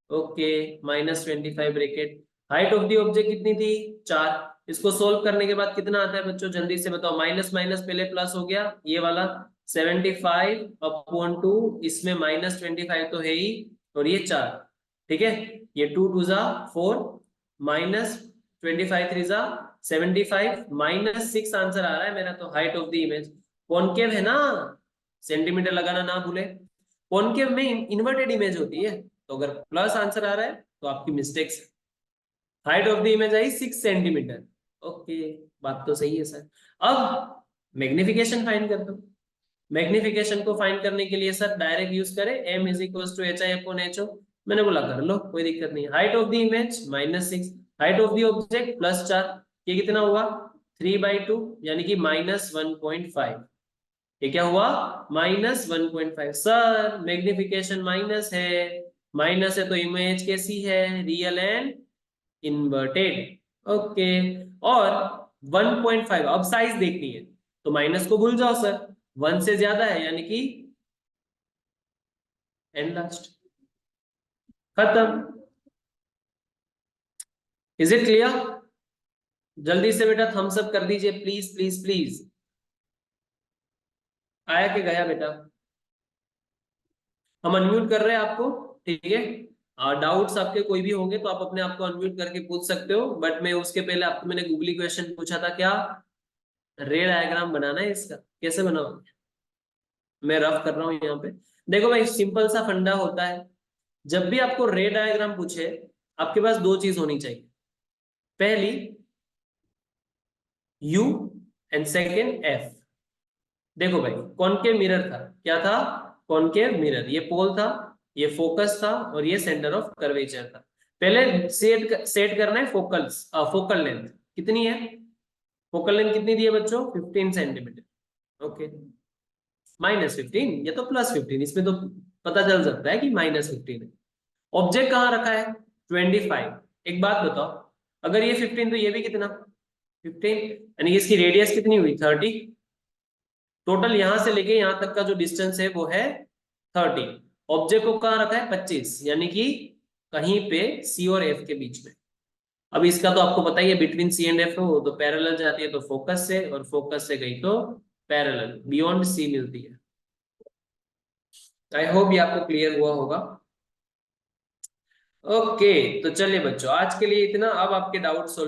okay -25 bracket, height of the object कितनी थी 4, इसको सोल्व करने के बाद कितना आता है बच्चों जल्दी से बताओ, माइनस माइनस पहले प्लस हो गया, ये वाला 75/2, इसमें -25 तो है ही, और ये 4, ठीक है, ये 2 2 जा 4, -25 3 जा 75, -6 आंसर आ रहा है मेरा, तो height of the image, concave है ना, सेंटीमीटर लगाना ना भूले, कॉनकेव में इन्वर्टेड इमेज होती है, तो अगर प्लस आंसर आ रहा है तो आपकी mistakes, height of the image I 6 centimetre. Okay, बात तो सही है सर। अब मैग्निफिकेशन फाइंड करता हूँ। मैग्निफिकेशन को फाइंड करने के लिए सर डायरेक्ट यूज करें M is equal to H I upon H O. मैंने बोला कर लो, कोई दिक्कत नहीं। Height of the image -6, height of the object +4, ये कितना हुआ 3/2, यानी कि -1.5। ये क्या हुआ -1.5। सर मैग्निफिकेशन माइनस है तो इमेज कैसी है, रियल एंड इन्वर्टेड। ओके, और 1.5 अब साइज देखनी है तो माइनस को भूल जाओ सर, 1 से ज्यादा है यानी कि एंड लास्ट, खत्म। Is it clear? जल्दी से बेटा थम्स अप कर दीजिए प्लीज प्लीज प्लीज। आया कि गया बेटा? हम अनम्यूट कर रहे हैं आपको, ठीक है। डाउट्स आपके कोई भी होंगे तो आप अपने आप को अनम्यूट करके पूछ सकते हो, बट मैं उसके पहले आपको मैंने गूगली क्वेश्चन पूछा था, क्या रे डायग्राम बनाना है इसका, कैसे बनाओ? मैं रफ कर रहा हूँ यहाँ पे। देखो भाई, सिंपल सा फंडा होता है, जब भी आपको रे डायग्राम पूछे आपके पास दो चीज होनी चाहिए। पहली यू एंड सेकेंड एफ। देखो भाई, कॉनकेव मिरर था, क्या था? Concave mirror. ये पोल था, ये फोकस था, और ये सेंटर ऑफ कर्वेचर था। पहले सेट सेट करना है फोकल्स, फोकल लेंथ कितनी है। फोकल लेंथ कितनी दी है बच्चों? 15 सेंटीमीटर। ओके, -15 या तो +15, इसमें तो पता चल सकता है कि -15 है। ऑब्जेक्ट कहाँ रखा है? 25। एक बात बताओ, अगर ये 15 तो ये भी कितना 15, यानी कि इसकी रेडियस कितनी हुई 30। टोटल यहां से लेके यहां तक का जो डिस्टेंस है वो है 30। ऑब्जेक्ट को कहाँ रखा है 25, यानी कि कहीं पे सी और एफ के बीच में। अब इसका तो आपको पता ही है, बिटवीन सी एंड एफ हो तो पैरेलल जाती है तो फोकस से, और फोकस से गई तो पैरेलल बियॉन्ड सी मिलती है। आई होप ये आपको क्लियर हुआ होगा। ओके, तो चलिए बच्चों आज के लिए इतना। अब आपके डाउट सोल्व